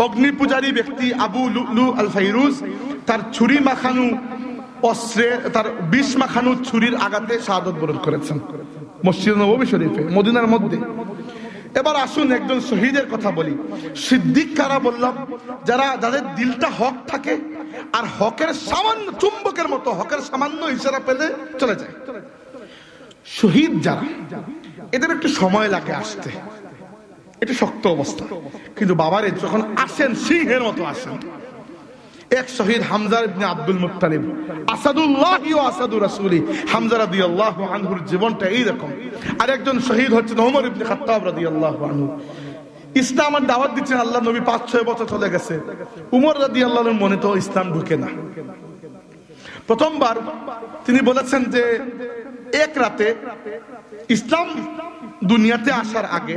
A: অগ্নি পূজারী ব্যক্তি আবু লুলু আল ফাইরুজ তার ছুরি মাখানো অস্ত্রে, তার বিষ মাখানো ছুরির আঘাতে শাহাদাত বরণ করেছেন মসজিদ নববী শরীফে মদিনার মধ্যে। এবার আসুন একজন শহীদের কথা বলি। সিদ্দিক কারা বললাম? যাদের দিলটা হক থাকে আর হকের সামান্য চুম্বকের মতো হকের সামান্য ইশারা পেলে চলে যায়। শহীদ যারা, এদের একটু সময় লাগে আসতে, এটা শক্ত অবস্থা, কিন্তু বাবারে যখন আসেন সিংহের মতো আসেন। এক শহীদ হামজা ইবনে আব্দুল মুত্তালিব, আসাদুল্লাহ ওয়া আসাদুর রাসূলি, হামজা রাদিয়াল্লাহু আনহুর জীবনটা এইরকম। আর একজন শহীদ হচ্ছেন ওমর ইবনে খাত্তাব রাদিয়াল্লাহু আনহু। ইসলামের দাওয়াত দিচ্ছেন, আল্লাহ নবী 5-6 বছর চলে গেছে, উমর রাদিয়াল্লাহু আনহুর মনে তো ইসলাম ঢুকে না। প্রথমবার তিনি বলেছেন যে এক রাতে ইসলাম দুনিয়াতে আসার আগে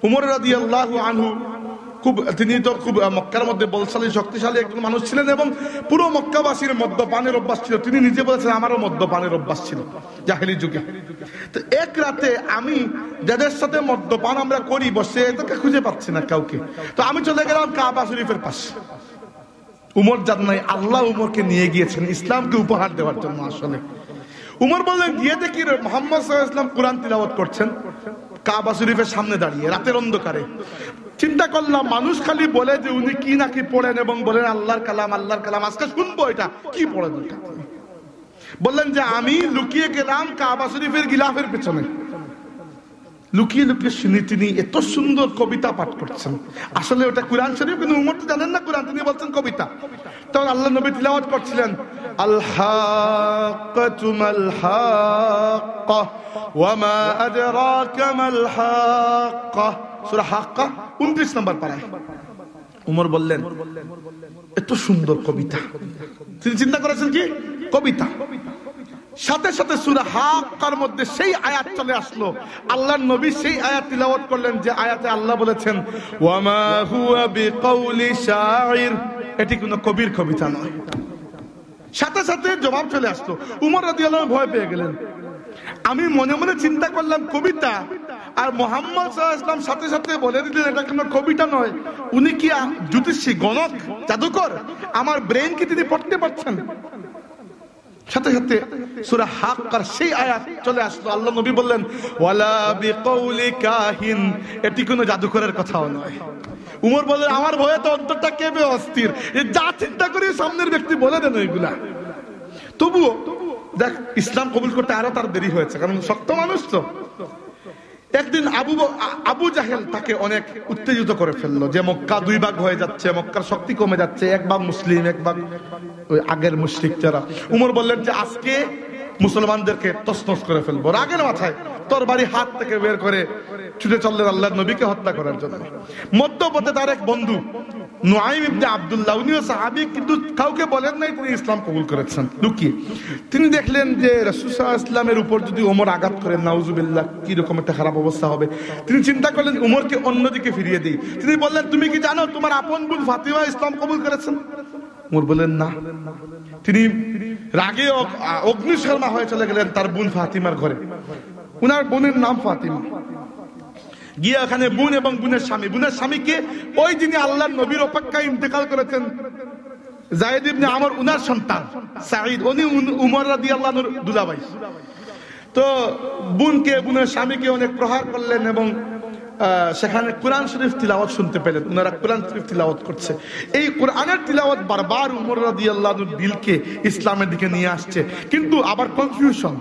A: উমর রাদিয়াল্লাহু আনহু তিনি তো খুব মক্কার মধ্যে বলশালী শক্তিশালী একজন মানুষ ছিলেন এবং পুরো মক্কাবাসীর মদ্যপানের অভ্যাস ছিল। তিনি নিজে বলেছেন আমারও মদ্যপানের অভ্যাস ছিল জাহেলি যুগে। তো এক রাতে আমি যাদের সাথে মদ্যপান আমরা করি বসে, এদেরকে খুঁজে পাচ্ছি না কাউকে, তো আমি চলে গেলাম কাবা শরীফের পাশে। উমর জান নাই, আল্লাহ উমরকে নিয়ে গিয়েছেন ইসলামকে উপহার দেওয়ার জন্য। আসলে উমর বললেন, গিয়ে দেখি মুহাম্মদ সাল্লাল্লাহু আলাইহি ওয়াসাল্লাম কুরআন তিলাওয়াত করছেন কাবা শরীফের সামনে দাঁড়িয়ে রাতের অন্ধকারে। চিন্তা করলাম, মানুষ খালি বলে যে উনি কি নাকি পড়েন এবং বলেন আল্লাহর কালাম আল্লাহর কালাম, আজকে শুনবো এটা কি পড়েন। বললেন যে আমি লুকিয়ে গেলাম কাবা শরীফের গিলাফের পেছনে, লুকিয়ে লুকিয়ে শুনি তিনি এত সুন্দর কবিতা পাঠ করছেন। আসলে ওটা কুরআন শরীফ, কিন্তু উমর তো জানেন না কুরআন, তিনি বলছেন কবিতা। তখন আল্লাহ নবী তিলাওয়াত করছিলেন, আল হাক্কাতু মাল হাক্কা ওয়া মা আদরাকা মাল হাক্কা, সূরা হাক্কা 29 নম্বর পারায়। উমর বললেন এত সুন্দর কবিতা, তিনি চিন্তা করেছেন কি কবিতা। সাথে সাথে সূরা হাক্কার মধ্যে সেই আয়াত চলে আসলো, আল্লাহর নবী সেই আয়াত তিলাওয়াত করলেন যে আয়াতে আল্লাহ বলেছেন ওয়া মা হুয়া বিকাউলি শাইর, এটি কোনো কবির কবিতা নয়। সাথে সাথে জবাব চলে আসলো। উমর রাদিয়াল্লাহু আনহু ভয় পেয়ে গেলেন। আমি মনে মনে চিন্তা করলাম কবিতা, আর মুহাম্মদ সাল্লাল্লাহু আলাইহি ওয়াসাল্লাম সাথে সাথে বলে দিলেন এটা কোনো কবিতা নয়। উনি কি জ্যোতিষী, গণক, জাদুকর? আমার ব্রেন কি তিনি পড়তে পারছেন? সাথে সাথে সূরা হাক্কার সেই আয়াত চলে আসলো। আল্লাহ নবী বললেন ওয়ালা বিকাউলি কাহিন, এটি কোনো জাদুকরের কথাও নয়। উমর বললেন আমার ভয়ে তো অন্তরটা কেঁপে অস্থির, যা চিন্তা করি সামনের ব্যক্তি বলে দেন এগুলা। তবুও দেখ, ইসলাম কবুল করতে আরো তার দেরি হয়েছে, কারণ শক্ত মানুষ তো। একদিন আবু জাহেল তাকে অনেক উত্তেজিত করে ফেললো যে মক্কা 2 ভাগ হয়ে যাচ্ছে, মক্কার শক্তি কমে যাচ্ছে, এক ভাগ মুসলিম এক ভাগ ওই আগের মুশরিক যারা। উমর বললেন যে আজকে মুসলমানদেরকে তছনছ করে ফেলবো। রাগের মাথায় তরবারি হাত থেকে বের করে ছুটে চললেন আল্লাহর নবীকে হত্যা করার জন্য। মধ্যপথে তার এক বন্ধু নুআইম ইবনে আব্দুল্লাহ, উনিও সাহাবী, কিন্তু কাউকে বলেন নাই তিনি ইসলাম কবুল করেছেন, লুকিয়ে। তিনি দেখলেন যে রাসূল সাল্লাল্লাহু আলাইহি ওয়াসাল্লামের উপর যদি ওমর আঘাত করেন, নাউজুবিল্লাহ, কি রকম একটা খারাপ অবস্থা হবে। তিনি চিন্তা করলেন উমরকে অন্যদিকে ফিরিয়ে দিই। তিনি বললেন, তুমি কি জানো তোমার আপন বোন ফাতিমা ইসলাম কবুল করেছেন? উমর বললেন না। তিনি রাগে অগ্নিশর্মা হয়ে চলে গেলেন তার বোন ফাতিমার ঘরে। উনার বোনের নাম ফাতিমা। গিয়ে ওখানে বোন এবং বোনের স্বামীকে ওই দিনে আল্লাহর নবীর অপেক্ষায় ইন্তেকাল করেছেন যায়েদ ইবনে আমর, উনার সন্তান সাঈদ, উনি উমর রাদিয়াল্লাহু আনহুর দুলাভাই। তো বোনের স্বামীকে অনেক প্রহার করলেন এবং সেখানে কোরআন শরীফ তিলাওয়াত শুনতে পেলেন। ওনারা কোরআন শরীফ তিলাওয়াত করছে। এই কোরআনের তিলাওয়াত বারবার উমর রাদিয়াল্লাহু আনহুর দিলকে ইসলামের দিকে নিয়ে আসছে। কিন্তু আবার কনফিউশন,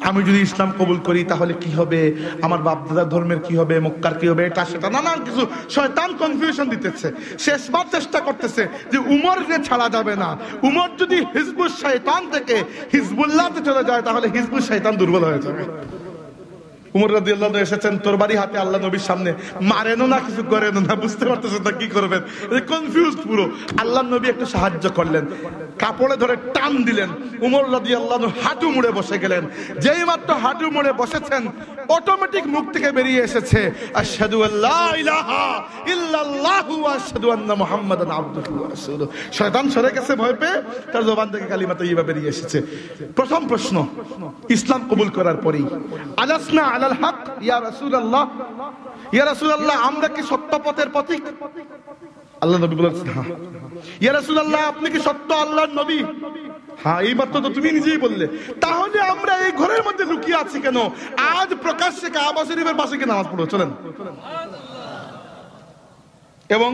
A: আমি যদি ইসলাম কবুল করি তাহলে কি হবে, আমার বাপ দাদার ধর্মের কি হবে, মক্কার কি হবে, এটা সেটা নানান কিছু শয়তান কনফিউশন দিতেছে। শেষবার চেষ্টা করতেছে যে উমরকে ছাড়া যাবে না। উমর যদি হিজবুল শয়তান থেকে হিজবুল্লাহতে চলে যায় তাহলে হিজবুল শয়তান দুর্বল হয়ে যাবে। উমর রাদিয়াল্লাহু আনহু এসেছেন তরবারি হাতে আল্লাহ নবীর সামনে, মারেনও না কিছু করেনও না, বুঝতে পারতেছেন না কি করবেন, কনফিউজড পুরো। আল্লাহ নবী একটু সাহায্য করলেন, কাপড়ে ধরে টান দিলেন। উমর রাদিয়াল্লাহু আনহু হাঁটু মুড়ে বসে গেলেন। যেই মাত্র হাঁটু মুড়ে বসেছেন, অটোমেটিক মুখ থেকে বেরিয়ে এসেছে আশহাদু আল্লা ইলাহা ইল্লাল্লাহু ওয়া আশহাদু আন্না মুহাম্মাদান আবদুহু ওয়া রাসূলুহু। শয়তান সরে গেছে ভয় পেয়ে, তার জবান থেকে কালিমা তাইয়্যিবা বেরিয়ে এসেছে। প্রথম প্রশ্ন ইসলাম কবুল করার পরেই, আলাসনা আলাল হক ইয়া রাসূলুল্লাহ, ইয়া রাসূলুল্লাহ আমরা কি সত্য পথের পথিক? আল্লাহ নবী বলেছেন হ্যাঁ। ইয়া রাসূলুল্লাহ আপনি কি সত্য আল্লাহর নবী? হ্যাঁ। এই মাত্র তো তুমি নিজেই বললে। তাহলে আমরা এই ঘরের মধ্যে লুকিয়ে আছি কেন? আজ প্রকাশ্যে কাবা শরীফের পাশে গিয়ে নামাজ পড়ো, চলেন। এবং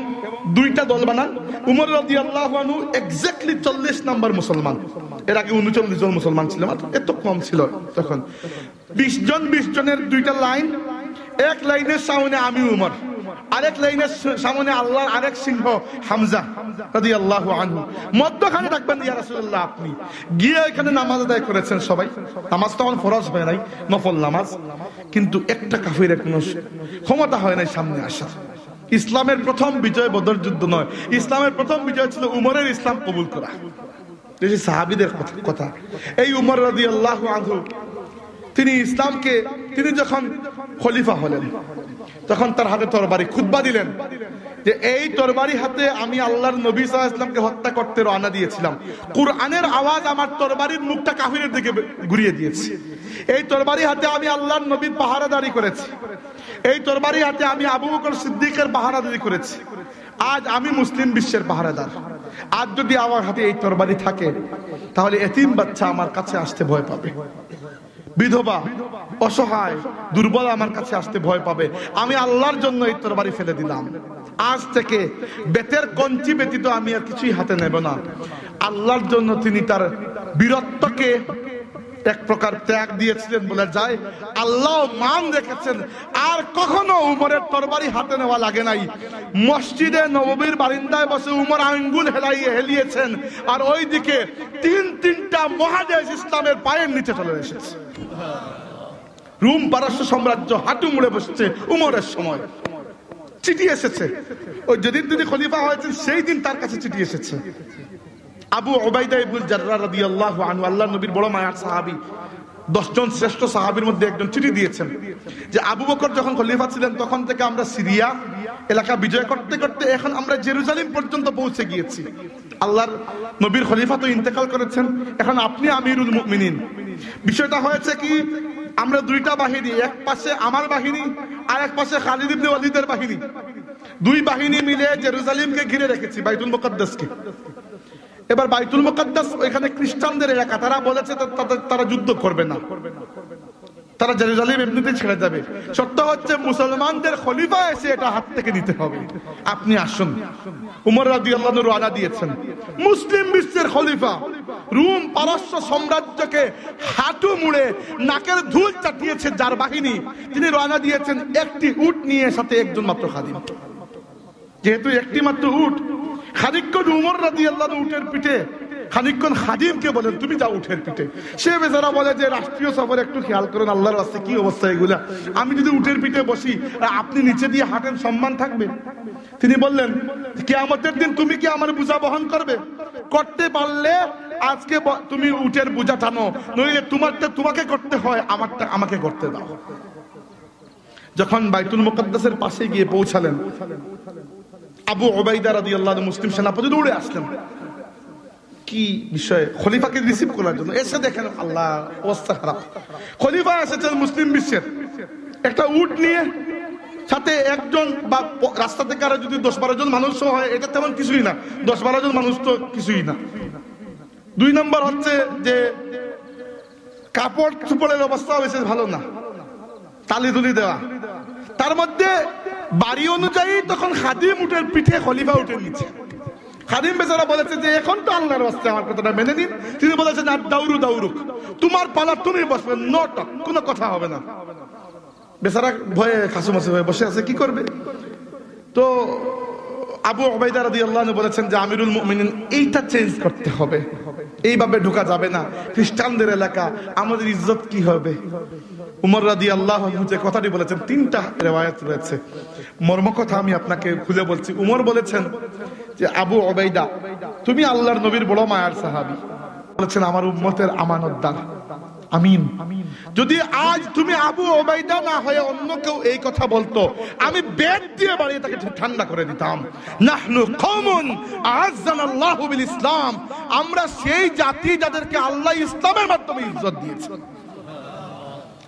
A: দুইটা দল বানান। উমর রাদিয়াল্লাহু আনহু এক্স্যাক্টলি 40 নাম্বার মুসলমান। এর আগে 39 জন মুসলমান ছিল, মাত্র এত কম ছিল তখন। 20 জনের দুইটা লাইন, এক লাইনের সামনে আমি উমর, আরেক লাইনের সামনে আল্লাহর আরেক সিংহ হামজা রাদিয়াল্লাহু আনহু। মধ্যখানে থাকবেন ইয়া রাসূলুল্লাহ আপনি। গিয়ে এখানে নামাজ আদায় করেছেন সবাই। নামাজ তখন ফরজ হয় নাই, নফল নামাজ। কিন্তু একটা কাফিরের কোনো ক্ষমতা হয় নাই সামনে আসার। ইসলামের প্রথম বিজয় বদর যুদ্ধ নয়, ইসলামের প্রথম বিজয় ছিল উমরের ইসলাম কবুল করা। এই সাহাবীদের কথা। এই উমর রাদিয়াল্লাহু আনহু তিনি যখন খলিফা হলেন তখন তার হাতে তরবারি, খুতবা দিলেন যে এই তরবারি হাতে আমি আল্লাহর নবী সাল্লাল্লাহু আলাইহি ওয়াসাল্লামকে হত্যা করতে রওনা দিয়েছিলাম। কুরআনের আওয়াজ আমার তরবারির মুখটা কাফিরের দিকে ঘুরিয়ে দিয়েছে। এই তরবারি হাতে আমি আল্লাহর নবীর পাহারাদারি করেছি। এই তরবারি হাতে আমি আবু বকর সিদ্দিকের পাহারাদারি করেছি। আজ আমি মুসলিম বিশ্বের পাহারাদার। আজ যদি আমার হাতে এই তরবারি থাকে তাহলে এতিম বাচ্চা আমার কাছে আসতে ভয় পাবে, বিধবা, অসহায়, দুর্বল আমার কাছে আসতে ভয় পাবে। আমি আল্লাহর জন্য এই তরবারি ফেলে দিলাম। আজ থেকে বেতের কঞ্চি ব্যতীত আমি আর কিছুই হাতে নেব না। আল্লাহর জন্য তিনি তার বীরত্বকে এক প্রকার ত্যাগ দিয়েছিলেন বলে যায়। আল্লাহ মান রেখেছেন। আর কখনো উমরের তরবারি হাতে নেওয়া লাগে নাই। মসজিদে নববীর বারিন্দায় বসে উমর আঙ্গুল হেলিয়েছেন, আর ওইদিকে তিনটা মহাদেশ ইসলামের পায়ের নিচে চলে এসেছে। রোম পারস্য সাম্রাজ্য হাঁটু মুড়ে বসেছে উমরের সময়। চিঠি এসেছে, ওই যেদিন তিনি খলিফা হয়েছেন সেই দিন তার কাছে চিঠি এসেছে। আবু উবাইদা ইবনুল জাররাহ রাদিয়াল্লাহু আনহু, আল্লাহর নবীর বড় মায়ার সাহাবী, 10 জন শ্রেষ্ঠ সাহাবীর মধ্যে একজন, চিঠি দিয়েছেন যে আবু বকর যখন খলিফা ছিলেন তখন থেকে আমরা সিরিয়া এলাকা বিজয় করতে করতে এখন আমরা জেরুজালেম পর্যন্ত পৌঁছে গিয়েছি। আল্লাহর নবীর খলিফা তো ইন্তেকাল করেছেন, এখন আপনি আমিরুল মুমিনিন। বিষয়টা হয়েছে কি, আমরা দুইটা বাহিনী, এক পাশে আমার বাহিনী আর এক পাশে খালিদ ইবনে ওয়ালিদের বাহিনী, দুই বাহিনী মিলে জেরুজালেমকে ঘিরে রেখেছি, বাইতুল মুকাদ্দাসকে। এবার বাইতুল মুকাদ্দাস এখানে খ্রিস্টানদের এলাকা, তারা বলেছে তারা যুদ্ধ করবে না, তারা জেরুজালেম এমনিতে ছেড়ে যাবে। সত্য হচ্ছে মুসলমানদের খলিফা এসে এটা হাত থেকে নিতে হবে। আপনি আসুন। উমর রাদিয়াল্লাহু আনহু রওনা দিয়েছেন। মুসলিম বিশ্বের খলিফা রোম পারস্য সাম্রাজ্যকে হাঁটু মুড়ে নাকের ধুল চাটিয়েছে যার বাহিনী, তিনি রওনা দিয়েছেন একটি উট নিয়ে, সাথে একজন মাত্র খাদিম। যেহেতু একটি মাত্র উট, খানিকক্ষণ উমর রাদিয়াল্লাহু আনহু উটের পিঠে খানিকক্ষণ খাদিমকে বলেন তুমি যাও উঠের পিঠে। সে বেচারা বলে যে রাষ্ট্রীয় সফরে একটু খেয়াল করেন, আল্লাহর রাস্তে কি অবস্থা এগুলা, আমি যদি উঠের পিঠে বসি আপনি নিচে দিয়ে হাঁটেন সম্মান থাকবে? তিনি বললেন কিয়ামতের দিন তুমি কি আমার বোঝা বহন করবে? করতে পারলে আজকে তুমি উটের বোঝা টানো, নইলে তোমারটা তোমাকে করতে হয়, আমারটা আমাকে করতে দাও। যখন বাইতুল মুকাদ্দাসের পাশে গিয়ে পৌঁছালেন, আবু উবাইদা রাদিয়াল্লাহু আনহু মুসলিম সেনাপতি দৌড়ে আসলেন কি বিষয়ে? খলিফাকে রিসিভ করার জন্য। এসে দেখেন আল্লাহ অবস্থা খারাপ। খলিফা এসেছেন মুসলিম বিশ্বের, একটা উট নিয়ে, সাথে একজন বা রাস্তা থেকে আরো যদি 10-12 জন মানুষ হয় এটা তেমন কিছুই না, 10-12 জন মানুষ তো কিছুই না। 2 নম্বর হচ্ছে যে কাপড় চোপড়ের অবস্থা বেশি ভালো না, তালি তুলি দেওয়া। তার মধ্যে বাড়ি অনুযায়ী তখন খাদিম উটের পিঠে, খলিফা উঠে নিচ্ছে। খাদিম বেচারা বলেছে যে এখন তো আল্লাহর রাস্তায় আমার কথাটা মেনে নিন। তিনি বলেছেন আর দাউরু দাউরুক, তোমার পালা তুমি বসবে, নটক, কোনো কথা হবে না। বেচারা ভয়ে খাসুমাসু হয়ে বসে আছে, কি করবে? তো আবু উবাইদা রাদিয়াল্লাহু আনহু বলেছেন যে আমিরুল মুমিনিন, এইটা চেঞ্জ করতে হবে, এইভাবে ঢোকা যাবে না, খ্রিস্টানদের এলাকা, আমাদের ইজ্জত কি হবে? উমর রাদিয়াল্লাহু আনহু যে কথাটি বলেছেন, 3টা রিওয়ায়াত রয়েছে, মর্ম কথা আমি আপনাকে খুলে বলছি। উমর বলেছেন যে আবু উবাইদা, তুমি আল্লাহর নবীর বড় মায়ার সাহাবী, বলেছেন আমার উম্মতের আমানতদার, আমিন। যদি আজ তুমি আবু উবাইদা না হয়ে অন্য কেউ এই কথা বলতো, আমি বেদ দিয়ে বাড়িয়ে তাকে ঠান্ডা করে দিতাম। নাহনু কওমুন আ'আজ্জানাল্লাহু বিল ইসলাম, আমরা সেই জাতি যাদেরকে আল্লাহ ইসলামের মাধ্যমে ইজ্জত দিয়েছেন।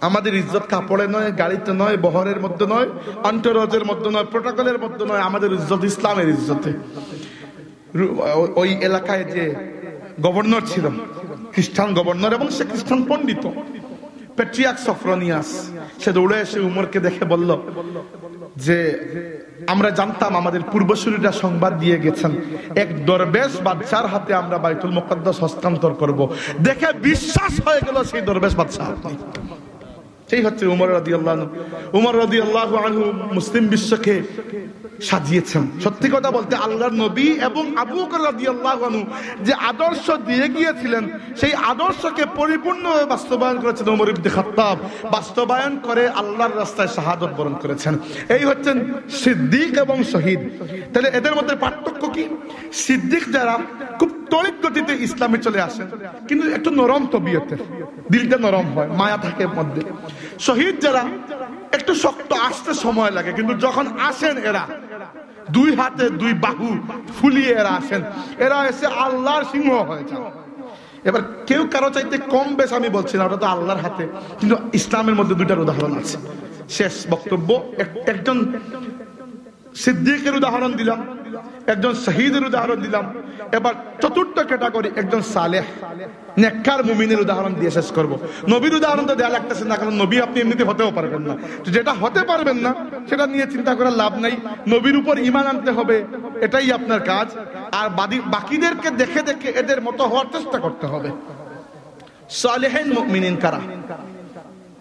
A: আমাদের ইজ্জত কাপড়ে নয়, গাড়িতে নয়, বহরের মধ্যে নয়, অন্তরজের মধ্যে নয়, প্রোটোকলের মধ্যে নয়, আমাদের ইজ্জত ইসলামের ইজ্জতে। ওই এলাকায় যে গভর্নর ছিল, খ্রিস্টান গভর্নর, এবং সে খ্রিস্টান পণ্ডিত, পেট্রিয়ার্ক সফরনিয়াস, সে দৌড়ে এসে উমরকে দেখে বলল যে আমরা জানতাম আমাদের পূর্বসূরীরা সংবাদ দিয়ে গেছেন এক দরবেশ বাদশার হাতে আমরা বাইতুল মুকাদ্দাস হস্তান্তর করব। দেখে বিশ্বাস হয়ে গেল সেই দরবেশ বাদশা আপনি। সেই হচ্ছে উমর রাদিয়াল্লাহু আনহু। উমর রাদিয়াল্লাহু আনহু মুসলিম বিশ্বকে সাজিয়েছেন। সত্যি কথা বলতে আল্লাহর নবী এবং আবু বকর রাদিয়াল্লাহু আনহু যে আদর্শ দিয়ে গিয়েছিলেন, সেই আদর্শকে পরিপূর্ণভাবে বাস্তবায়ন করেছেন ওমর ইবনে খাত্তাব, বাস্তবায়ন করে আল্লাহর রাস্তায় শাহাদত বরণ করেছেন। এই হচ্ছেন সিদ্দিক এবং শহীদ। তাহলে এদের মধ্যে পার্থক্য কি? সিদ্দিক যারা খুব তড়িৎ গতিতে ইসলামে চলে আসেন, কিন্তু একটু নরম তবিয়তের, দিলটা নরম হয়, মায়া থাকে মধ্যে। শহীদ যারা একটু শক্ত, আসতে সময় লাগে, কিন্তু যখন আসেন এরা 2 হাতে 2 বাহু ফুলিয়ে এরা আসেন, এরা এসে আল্লাহর সিংহ হয়ে যান। এবার কেউ কারো চাইতে কম বেশ আমি বলছি না, ওটা তো আল্লাহর হাতে। কিন্তু ইসলামের মধ্যে 2টার উদাহরণ আছে। শেষ বক্তব্য, একজন সিদ্দিকের উদাহরণ দিলাম, একজন শহীদের উদাহরণ দিলাম। এবার চতুর্থ ক্যাটাগরি একজন সালেহ নেককার মুমিনের উদাহরণ দিয়ে শেষ করব। নবীর উদাহরণ তো দেয়া লাগতেছে না, কারণ নবী আপনি এমনিতে হতেও পারবেন না। যেটা হতে পারবেন না সেটা নিয়ে চিন্তা করার লাভ নাই। নবীর উপর ঈমান আনতে হবে, এটাই আপনার কাজ। আর বাকিদেরকে দেখে দেখে এদের মতো হওয়ার চেষ্টা করতে হবে। সালেহিন মুমিনিন কারা?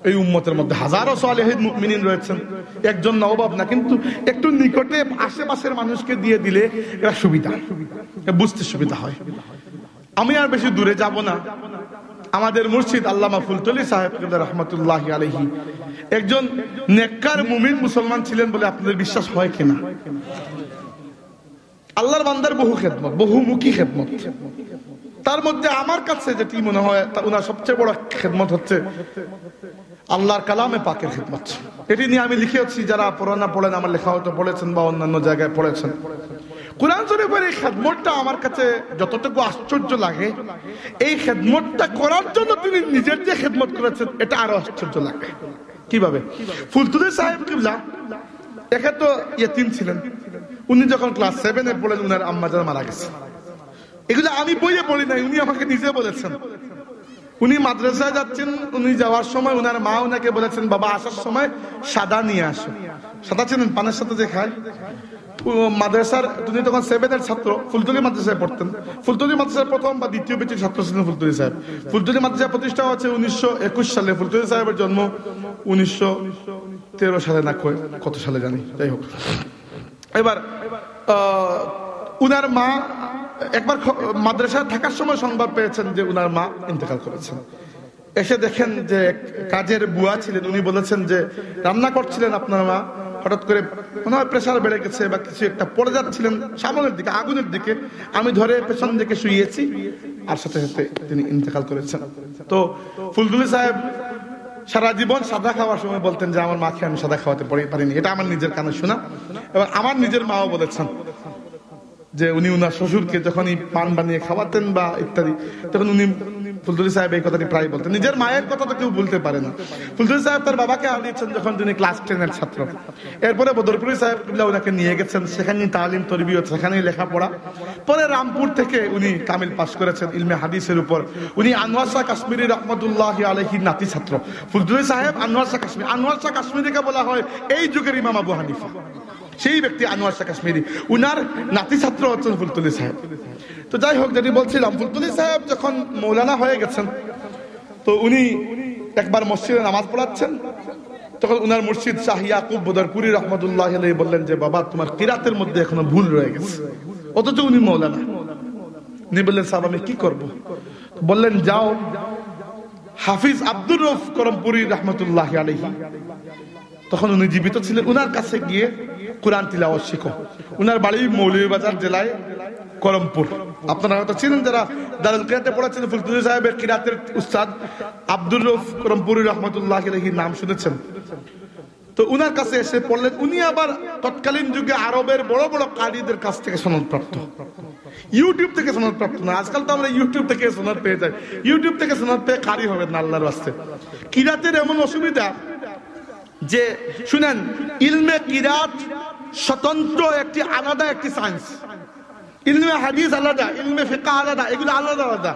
A: এই উম্মতের মধ্যে হাজারো সালেহিন মুমিনিন রয়েছেন, একজন না, অভাব না, কিন্তু একটু নিকটে আশেপাশের মানুষকে দিয়ে দিলে এরা সুবিধা, বুঝতে সুবিধা হয়। আমি আর বেশি দূরে যাব না। আমাদের মুর্শিদ আল্লামা ফুলতলি সাহেব রহমতুল্লাহি আলাইহি একজন নেককার মুমিন মুসলমান ছিলেন বলে আপনাদের বিশ্বাস হয় কিনা? আল্লাহর বান্দার বহু খেদমত, বহুমুখী খেদমত। তার মধ্যে আমার কাছে যেটি মনে হয় ওনার সবচেয়ে বড় খেদমত হচ্ছে আল্লাহর কালামে পাকের খেদমত। এটি নিয়ে আমি লিখেছি, যারা পুরানা পড়েন, আমার লেখা হয়তো পড়েছেন বা অন্যান্য জায়গায় পড়েছেন। কুরআন শরীফের এই খেদমতটা আমার কাছে যতটুকু আশ্চর্য লাগে, এই খেদমতটা করার জন্য তিনি নিজের যে খেদমত করেছেন এটা আরো আশ্চর্য লাগে। কিভাবে? ফুলতুলি সাহেব কিবলা একে তো ইয়েতিম ছিলেন। উনি যখন ক্লাস 7-এ পড়েন উনার আম্মা জান মারা গেছে। এগুলো আমি বইয়ে পড়ি নাই, উনি আমাকে নিজে বলেছেন। উনি মাদ্রাসায় যাচ্ছেন, উনি যাওয়ার সময় উনার মা উনাকে বলেছেন বাবা আসার সময় সাদা নিয়ে আসো। সাদা ছিলেন পানের সাথে যে খায়। মাদ্রাসার তিনি তখন 7-এর ছাত্র, ফুলতলি মাদ্রাসায় পড়তেন। ফুলতলি মাদ্রাসার প্রথম বা দ্বিতীয় ব্যাচের ছাত্র ছিলেন ফুলতলি সাহেব। ফুলতলি মাদ্রাসা প্রতিষ্ঠা হচ্ছে 1921 সালে। ফুলতলি সাহেবের জন্ম 1913 সালে না কত সালে জানি, যাই হোক। এবার উনার মা একবার মাদ্রাসায় থাকার সময় সংবাদ পেয়েছেন যে উনার মা ইন্তেকাল করেছেন। এসে দেখেন যে কাজের বুয়া ছিলেন, উনি বলেছেন যে রান্না করছিলেন আপনার মা, হঠাৎ করে মনে হয় প্রেশার বেড়ে গেছে বা কিছু একটা পড়ে যাচ্ছিলেন সামনের দিকে, আগুনের দিকে, আমি ধরে পেছন দিকে শুয়েছি, আর সাথে সাথে তিনি ইন্তেকাল করেছেন। তো ফুলতুলি সাহেব সারা জীবন সাদা খাওয়ার সময় বলতেন যে আমার মাকে আমি সাদা খাওয়াতে পারিনি। এটা আমার নিজের কানে শোনা, এবং আমার নিজের মাও বলেছেন যে উনি উনার শ্বশুরকে যখনই পান বানিয়ে খাওয়াতেন বা ইত্যাদি, তখন উনি ফুলতুলি সাহেব এই কথাটি প্রায় বলতেন। নিজের মায়ের কথা তো কেউ বলতে পারে না। ফুলতুলি সাহেব তার বাবাকে হারিয়েছেন যখন তিনি ক্লাস 10-এর ছাত্র। এরপরে বদরপুরি সাহেব ওনাকে নিয়ে গেছেন, সেখানেই তালিম তরবিয়ত, সেখানেই লেখাপড়া। পরে রামপুর থেকে উনি কামিল পাশ করেছেন ইলমে হাদিসের উপর। উনি আনোয়ার শাহ কাশ্মীরি রহমতুল্লাহ আলাইহির নাতি ছাত্র। ফুলতুলি সাহেব আনোয়ার শাহ কাশ্মীরি, আনোয়ার শাহ কাশ্মীরিকে বলা হয় এই যুগের ইমাম আবু হানিফা, সেই ব্যক্তি আনোয়ার শাহ কাশ্মীরি, উনার নাতি ছাত্র হচ্ছেন ফুলতুলি সাহেব। তো যাই হোক, যেটি বলছিলাম, ফুলতুলি সাহেব যখন মৌলানা হয়ে গেছেন, তো উনি একবার মসজিদে নামাজ পড়াচ্ছেন, তখন উনার মুর্শিদ শাহ ইয়াকুব বদরপুরি রহমতুল্লাহ আলাইহি বললেন যে বাবা, তোমার কিরাতের মধ্যে এখনো ভুল রয়ে গেছে, অথচ উনি মৌলানা। উনি বললেন সাহেব আমি কি করব? বললেন যাও হাফিজ আব্দুর রউফ করমপুরি রহমতুল্লাহ আলাইহি, তখন উনি জীবিত ছিলেন, উনার কাছে গিয়ে কোরআন তিলাওয়াত শিখো। উনার বাড়ি মৌলভীবাজার জেলায় করমপুর। আপনারা হয়তো চিনেন যারা দারুল কিরাতে পড়াচ্ছেন, ফুলতুলি সাহেবের কিরাতের উস্তাদ আব্দুর রউফ করমপুরি রহমতুল্লাহ আলাইহির নাম শুনেছেন। তো উনার কাছে এসে পড়লেন। উনি আবার তৎকালীন যুগে আরবের বড় বড় কারীদের কাছ থেকে সনদপ্রাপ্ত, ইউটিউব থেকে সনদপ্রাপ্ত না। আজকাল তো আমরা ইউটিউব থেকে সনদ পেয়ে যাই, ইউটিউব থেকে সনদ পেয়ে কারি হবেন না আল্লাহর ওয়াস্তে। কিরাতের এমন অসুবিধা যে শুনেন, ইলমে কিরাত স্বতন্ত্র একটি আলাদা একটি সায়েন্স। ইলমে হাদিস আলাদা, ইলমে ফিকহ আলাদা, এগুলো আলাদা আলাদা।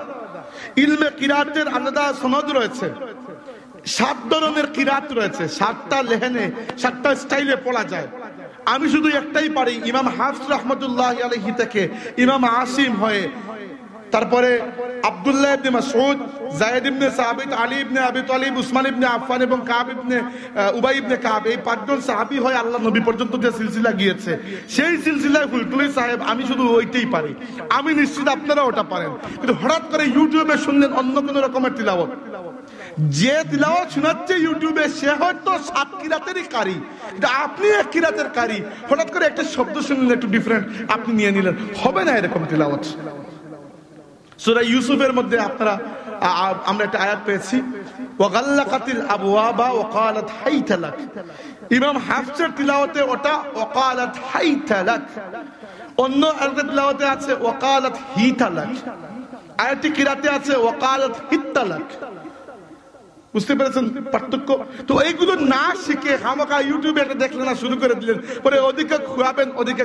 A: ইলমে কিরাতের আলাদা সনদ রয়েছে, 7 ধরনের কিরাত রয়েছে, 7টা লেহেনে 7টা স্টাইলে পড়া যায়। আমি শুধু একটাই পারি, ইমাম হাফস রহমতুল্লাহ আলাইহি থেকে ইমাম আসিম হয়ে, তারপরে আব্দুল্লাহ ইবনে মাসউদ, যায়েদ ইবনে সাবিত, আলী ইবনে আবি তালিব, উসমান ইবনে আফফান এবং কাব ইবনে উবাই ইবনে কাব, এই 5 জন সাহাবী হয় আল্লাহ নবী পর্যন্ত যে সিলসিলা গিয়েছে, সেই সিলসিলায় ফুলতুলি সাহেব আমি শুধু ওইটাই পারি। আমি নিশ্চিত আপনারা ওটা পারেন, কিন্তু হঠাৎ করে ইউটিউবে শুনলেন অন্য কোনো রকমের তিলাওয়াত। যে তিলাওয়াত শোনাচ্ছে ইউটিউবে সে হয়তো 7 কিরাতেরই কারি, কিন্তু আপনি 1 কিরাতের কারি। হঠাৎ করে একটা শব্দ শুনলেন একটু ডিফারেন্ট, আপনি নিয়ে নিলেন, হবে না এরকম তিলাওয়াত। সূরা ইউসুফের মধ্যে আপনারা আমরা একটা আয়াত পেয়েছি, ওয়াগাল্লাকাতিল আবওয়াবা ওয়াকালাত হাইতা লাক। ইমাম হাফসের তিলাওয়াতে ওটা ওয়াকালাত হাইতা লাক, অন্য আরেকটা তিলাওয়াতে আছে ওয়াকালাত হিতা লাক, আয়াতটি কিরাতে আছে ওয়াকালাত হিত্তা লাক। বুঝতে পেরেছেন পার্থক্য? তো এইগুলো না শিখে খামাখা ইউটিউবে একটা দেখলেন না, শুরু করে দিলেন, পরে ওদিকে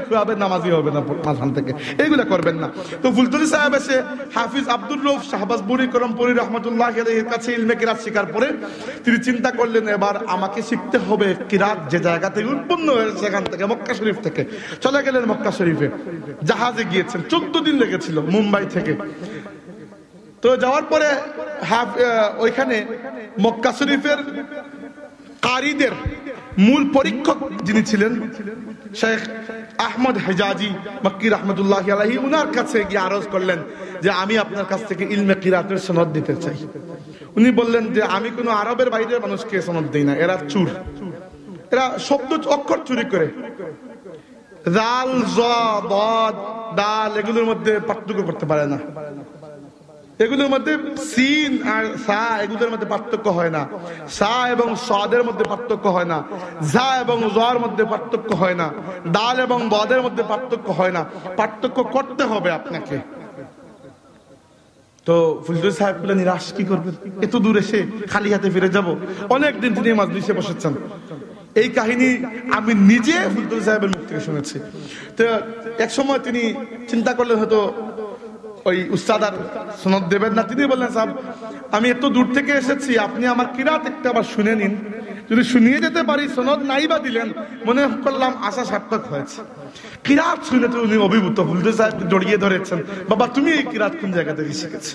A: খুয়াবেন, নামাজি হবে না মাঝখান থেকে, এইগুলো করবেন না। তো ফুলতুলি সাহেব এসে হাফিজ আব্দুর রউফ শাহবাজপুরি করমপুরি রহমতুল্লাহ আলাইহির কাছে ইলমে কিরাত শেখার পরে তিনি চিন্তা করলেন এবার আমাকে শিখতে হবে কিরাত যে জায়গা থেকে উৎপন্ন হয়েছে, সেখান থেকে মক্কা শরীফ থেকে। চলে গেলেন মক্কা শরীফে, জাহাজে গিয়েছেন, 14 দিন লেগেছিল মুম্বাই থেকে। তো যাওয়ার পরে ওইখানে মক্কা শরীফের কারীদের মূল পরীক্ষক যিনি ছিলেন শেখ আহমদ হেজাজি মক্কি রহমতুল্লাহ আলাইহি, উনার কাছে গিয়ে আরজ করলেন যে আমি আপনার কাছ থেকে ইলমে কিরাতের সনদ দিতে চাই। উনি বললেন যে আমি কোনো আরবের বাইরের মানুষকে সনদ দেই না, এরা চুর, এরা শব্দ অক্ষর চুরি করে। জাল, জ, দাদ, দাল এগুলোর মধ্যে পার্থক্য করতে পারে না, এগুলোর মধ্যে সিন আর সা এগুলোর মধ্যে পার্থক্য হয় না, সা এবং সাদের মধ্যে পার্থক্য হয় না, জা এবং জর মধ্যে পার্থক্য হয় না, দাল এবং বদের মধ্যে পার্থক্য হয় না। পার্থক্য করতে হবে আপনাকে। তো ফুলতুলি সাহেব বলে নিরাশ, কি করবেন, এত দূর এসে খালি হাতে ফিরে যাব? অনেকদিন তিনি মাজলিসে বসেছেন। এই কাহিনী আমি নিজে ফুলতুলি সাহেবের মুখ থেকে শুনেছি। তো এক সময় তিনি চিন্তা করলেন হয়তো ওই উস্তাদ আর সনদ দেবেন না। তিনি বললেন সাহেব আমি এত দূর থেকে এসেছি, আপনি আমার কিরাত একটা আবার শুনে নিন, যদি শুনিয়ে যেতে পারি, সনদ নাই বা দিলেন, মনে করলাম আশা সার্থক হয়েছে। কিরাত শুনে তো উনি অভিভূত। ফুলতুলি সাহেব জড়িয়ে ধরেছেন, বাবা তুমি এই কিরাত কোন জায়গা থেকে শিখেছো?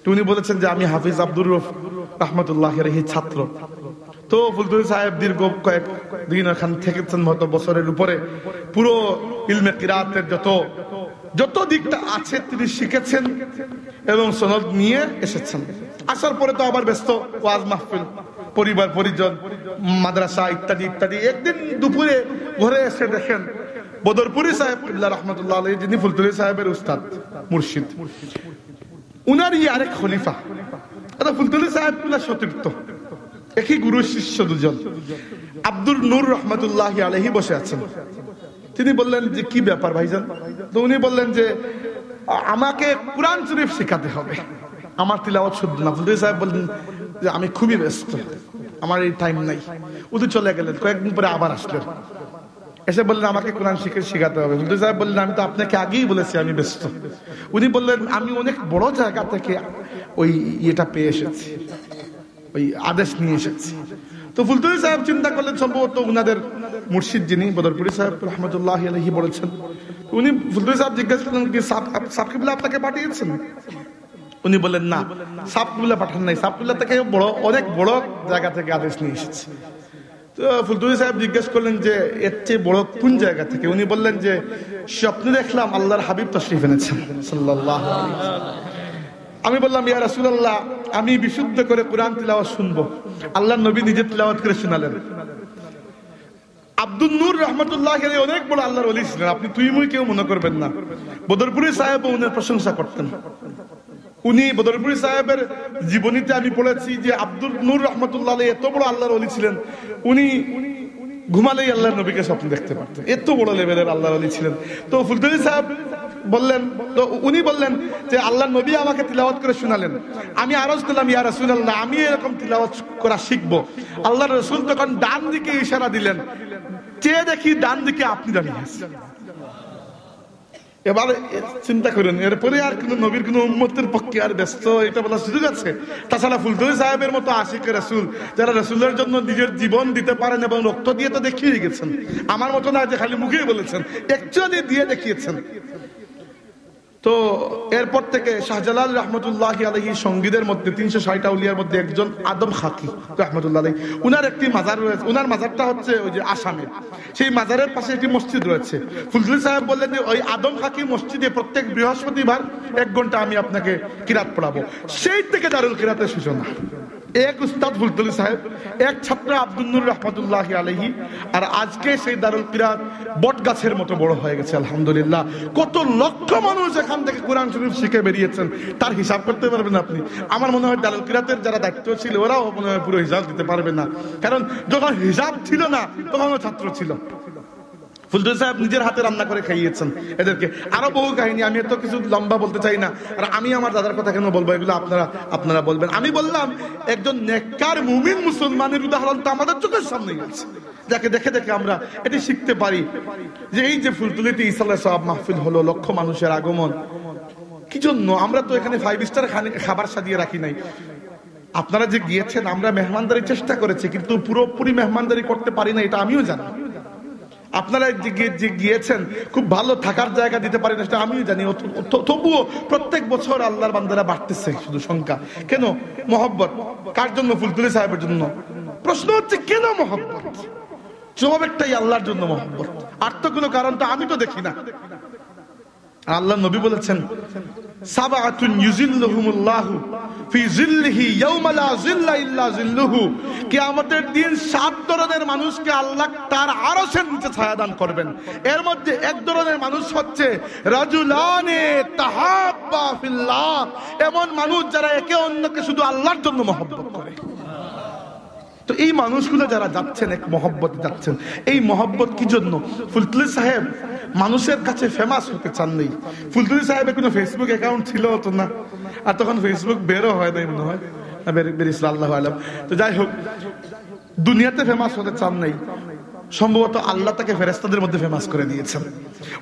A: তো উনি বলেছেন যে আমি হাফিজ আব্দুর রউফ রহমতুল্লাহ আলাইহির ছাত্র। তো ফুলতুলি সাহেব দীর্ঘ কয়েকদিন ওখানে থেকেছেন, হয়তো বছরের উপরে। পুরো ইলমে কিরাতের যত যত দিকটা আছে তিনি শিখেছেন এবং সনদ নিয়ে এসেছেন। আসার পরে তো আবার ব্যস্ত ওয়াজ মাহফিল, পরিবার পরিজন, মাদ্রাসা ইত্যাদি ইত্যাদি। একদিন দুপুরে ঘরে এসে দেখেন বদরপুরি সাহেব কিবলা রহমতুল্লাহ আলাইহি, যিনি ফুলতুলি সাহেবের উস্তাদ মুর্শিদ, উনারই আরেক খলিফা, ফুলতুলি সাহেব সতীর্থ, একই গুরু শিষ্য দুজন, আব্দুল নূর রহমতুল্লাহ আলাইহি বসে আছেন। তিনি বললেন যে কি ব্যাপার ভাইজান? তো উনি বললেন যে আমাকে কুরআন শরীফ শেখাতে হবে, আমার তিলাওয়াত শুদ্ধ না। ফুলতুলি সাহেব বললেন যে আমি খুবই ব্যস্ত, আমার এই টাইম নাই। উনি চলে গেলেন, কয়েকদিন পরে আবার আসলেন, এসে বললেন আমাকে কোরআন শেখাতে হবে। ফুলতুলি সাহেব বললেন আমি তো আপনাকে আগেই বলেছি আমি ব্যস্ত। উনি বললেন আমি অনেক বড় জায়গা থেকে ওই এটা পেয়ে এসেছি, ওই আদেশ নিয়ে এসেছি। তো ফুলতুলি সাহেব চিন্তা করলেন সম্ভবত উনাদের মুর্শিদ যিনি বদরপুরি সাহেব রহমতুল্লাহ আলাইহি বলেছেন। উনি ফুলতুলি সাহেব জিজ্ঞেস করলেন কি সাহেব কিবলা আপনাকে পাঠিয়েছেন? উনি বললেন না, সাহেব কিবলা পাঠান নাই, সাহেব কিবলা থেকে অনেক বড় জায়গা থেকে আদেশ নিয়ে এসেছি। তো ফুলতুলি সাহেব জিজ্ঞেস করলেন যে এর চেয়ে বড় কোন জায়গা থেকে? উনি বললেন যে স্বপ্নে দেখলাম আল্লাহর হাবিব তাশরীফ এনেছেন সাল্লাল্লাহু আলাইহি ওয়াসাল্লাম। আমি বললাম ইয়া রাসূলুল্লাহ, আমি বিশুদ্ধ করে কোরআন তিলাওয়াত শুনবো। আল্লাহর নবী নিজে তিলাওয়াত করে শোনালেন। আব্দুল নূর রহমতুল্লাহ আলাইহি অনেক বড় আল্লাহর ওলি ছিলেন, আপনি তুই মুই কেউ মনে করবেন না। বদরপুরি সাহেব উনার প্রশংসা করতেন। উনি বদরপুরি সাহেবের জীবনীতে আমি পড়েছি যে আব্দুল নূর রহমতুল্লাহ আলাইহি এত বড় আল্লাহর ওলি ছিলেন, উনি ঘুমালেই আল্লাহর নবীকে স্বপ্ন দেখতে পারতেন, এত বড় লেভেলের আল্লাহর ওলি ছিলেন। তো ফুলতুলি সাহেব বললেন, তো উনি বললেন যে আল্লাহর নবী আমাকে তিলাওয়াত করে শোনালেন। আমি আরজ করলাম ইয়া রাসূলুল্লাহ, আমি এরকম তিলাওয়াত করা শিখবো। আল্লাহর রাসূল তখন ডান দিকে ইশারা দিলেন, চেয়ে দেখি ডান দিকে আপনি দাঁড়িয়ে আছেন। এবার চিন্তা করেন, এরপরে আর কোন নবীর কোন উম্মতের পক্ষে আর ব্যস্ত এটা বলার সুযোগ আছে? তাছাড়া ফুলতুলি সাহেবের মতো আশিকে রাসূল, যারা রাসূলের জন্য নিজের জীবন দিতে পারেন এবং রক্ত দিয়ে তো দেখিয়ে গেছেন, আমার মতো না যে খালি মুখেই বলেছেন, অ্যাকচুয়ালি দিয়ে দেখিয়েছেন। তো এরপর থেকে শাহজালাল রহমতুল্লাহ আলাইহি সঙ্গীদের মধ্যে 360 আউলিয়ার মধ্যে একজন আদম খাকি রহমতুল্লাহ আলাইহি, উনার একটি মাজার রয়েছে। উনার মাজারটা হচ্ছে ওই যে আসামে, সেই মাজারের পাশে একটি মসজিদ রয়েছে। ফুলতুলি সাহেব বললেন যে ওই আদম খাকি মসজিদে প্রত্যেক বৃহস্পতিবার 1 ঘন্টা আমি আপনাকে কিরাত পড়াবো। সেই থেকে দারুল কিরাতের সূচনা। এক উস্তাদ ফুলতুলি সাহেব, এক ছাত্র আব্দুল নূর রহমতুল্লাহ আলাইহি, আর আজকে সেই দারুল কিরাত বট গাছের মতো বড় হয়ে গেছে আলহামদুলিল্লাহ। কত লক্ষ মানুষ এখান থেকে কোরআন শরীফ শিখে বেরিয়েছেন, তার হিসাব করতে পারবেন আপনি। আমার মনে হয় দারুল কিরাতের যারা দায়িত্ব ছিল ওরাও মনে হয় পুরো হিসাব দিতে পারবে না, কারণ যখন হিসাব ছিল না তখনও ছাত্র ছিল। ফুলতুলি সাহেব নিজের হাতে রান্না করে খাইয়েছেন এদেরকে। আরো বহু কাহিনী, আমি এত কিছু লম্বা বলতে চাই না, আর আমি আমার দাদার কথা কেন বলবো, এগুলো আপনারা বলবেন। আমি বললাম একজন নেককার মুমিন মুসলমানের উদাহরণ তো আমাদের চোখের সামনেই আছে, যাকে দেখে দেখে আমরা এটি শিখতে পারি যে এই যে ফুলতুলিতে ইসলামের সওয়াব মাহফিল হলো, লক্ষ মানুষের আগমন, কি জন্য? আমরা তো এখানে 5 স্টার খাবার সাজিয়ে রাখি নাই। আপনারা যে গিয়েছেন, আমরা মেহমানদারির চেষ্টা করেছি, কিন্তু পুরোপুরি মেহমানদারি করতে পারি না, এটা আমিও জানি। আপনারা যে গিয়েছেন খুব ভালো থাকার জায়গা দিতে পারেন সেটা আমিও জানি, তবুও প্রত্যেক বছর আল্লাহর বান্দারা বাড়তেছে শুধু সংখ্যা। কেন? মহব্বত। কার জন্য? ফুলতুলি সাহেবের জন্য। প্রশ্ন হচ্ছে কেন মহব্বত? জবাব একটাই, আল্লাহর জন্য মহব্বত। আর তো কোনো কারণটা আমি তো দেখি না। আল্লাহ নবী বলেছেন সাবাতুন ইউজিল্লুহুমুল্লাহু ফি জিল্লিহি ইয়াওমা লা জিল্লা ইল্লা জিল্লুহু, কিয়ামতের দিন 7 ধরনের মানুষকে আল্লাহ তার আরশের নিচে ছায়া দান করবেন। এর মধ্যে এক ধরনের মানুষ হচ্ছে রাজুলানে তাহাব্বা ফিল্লাহ, এমন মানুষ যারা একে অন্যকে শুধু আল্লাহর জন্য মহব্বত করে। তো এই মানুষগুলো যারা যাচ্ছেন এক মহব্বতে যাচ্ছেন, এই মহব্বত কি জন্য? ফুলতুলি সাহেব মানুষের কাছে ফেমাস হতে চান নেই। ফুলতুলি সাহেবের কোনো ফেসবুক অ্যাকাউন্ট ছিল তো না, আর তখন ফেসবুক বেরো হয় নাই মনে হয়, বেরিয়েছিল আল্লাহু আলাম। তো যাই হোক, দুনিয়াতে ফেমাস হতে চান নাই, সম্ভবত আল্লাহ তাকে ফেরেশতাদের মধ্যে ফেমাস করে দিয়েছেন।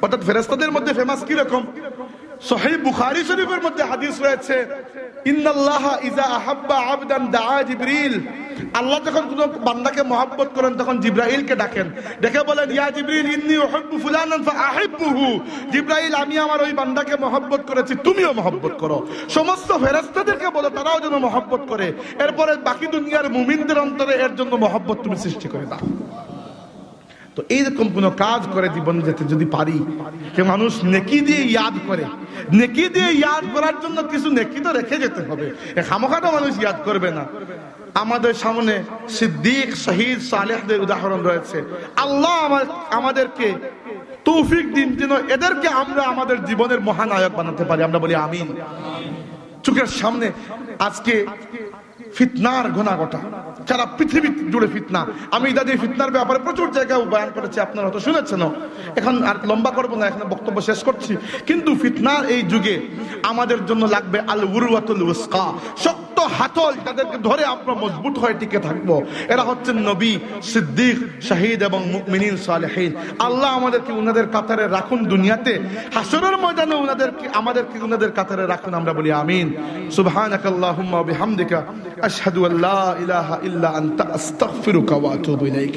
A: অর্থাৎ ফেরেশতাদের মধ্যে ফেমাস কি রকম? সহিহ বুখারী শরীফের মধ্যে হাদিস রয়েছে, ইন্নাল্লাহা ইযা আহাব্বা আবদান দাআ জিবরিল, আল্লাহ যখন কোন বান্দাকে মহব্বত করেন তখন জিবরাইলকে ডাকেন, ডেকে বলেন ইয়া জিবরিল ইন্নী উহিব্বু ফুলানান ফাআহিব্বুহু, জিবরাইল আমি আমার ওই বান্দাকে মহব্বত করেছি, তুমিও মহব্বত করো। সমস্ত ফেরেশতাদেরকে বলো তারাও যেন মহব্বত করে। এরপরে বাকি দুনিয়ার মুমিনদের অন্তরে এর জন্য মহব্বত তুমি সৃষ্টি করে দাও। তো এইরকম কোনো কাজ করে জীবন যেতে যদি পারি, যে মানুষ নেকি দিয়ে ইয়াদ করে, নেকি দিয়ে ইয়াদ করার জন্য কিছু নেকি তো রেখে যেতে হবে, খামোখাটো মানুষ ইয়াদ করবে না। আমাদের সামনে সিদ্দিক, শহীদ, সালেহদের উদাহরণ রয়েছে। আল্লাহ আমাদেরকে তৌফিক দিন যেন এদেরকে আমরা আমাদের জীবনের মহানায়ক বানাতে পারি, আমরা বলি আমিন। চোখের সামনে আজকে ফিতনার ঘনাঘটা, সারা পৃথিবী জুড়ে ফিতনা। আমি তাদের ফিতনার ব্যাপারে প্রচুর জায়গায় বয়ান করেছি, আপনারা হয়তো শুনেছেন। এখন আর লম্বা করবো না, এখানে বক্তব্য শেষ করছি। কিন্তু ফিতনার এই যুগে আমাদের জন্য লাগবে আল উরওয়াতুল উসকা, শক্ত হাতল, যাদেরকে ধরে আমরা মজবুত হয়ে টিকে থাকবো। এরা হচ্ছেন নবী, সিদ্দিক, শহীদ এবং মুমিনিন সালেহিন। আল্লাহ আমাদেরকে উনাদের কাতারে রাখুন দুনিয়াতে, হাসরের ময়দানে আমাদেরকে উনাদের কাতারে রাখুন, আমরা বলি আমিন। সুবহানাকাল্লাহুম্মা ওয়া বিহামদিকা আশহাদু আল্লা ইলাহা ইল্লা আনতা আস্তাগফিরুকা ওয়া আতুবু ইলাইক।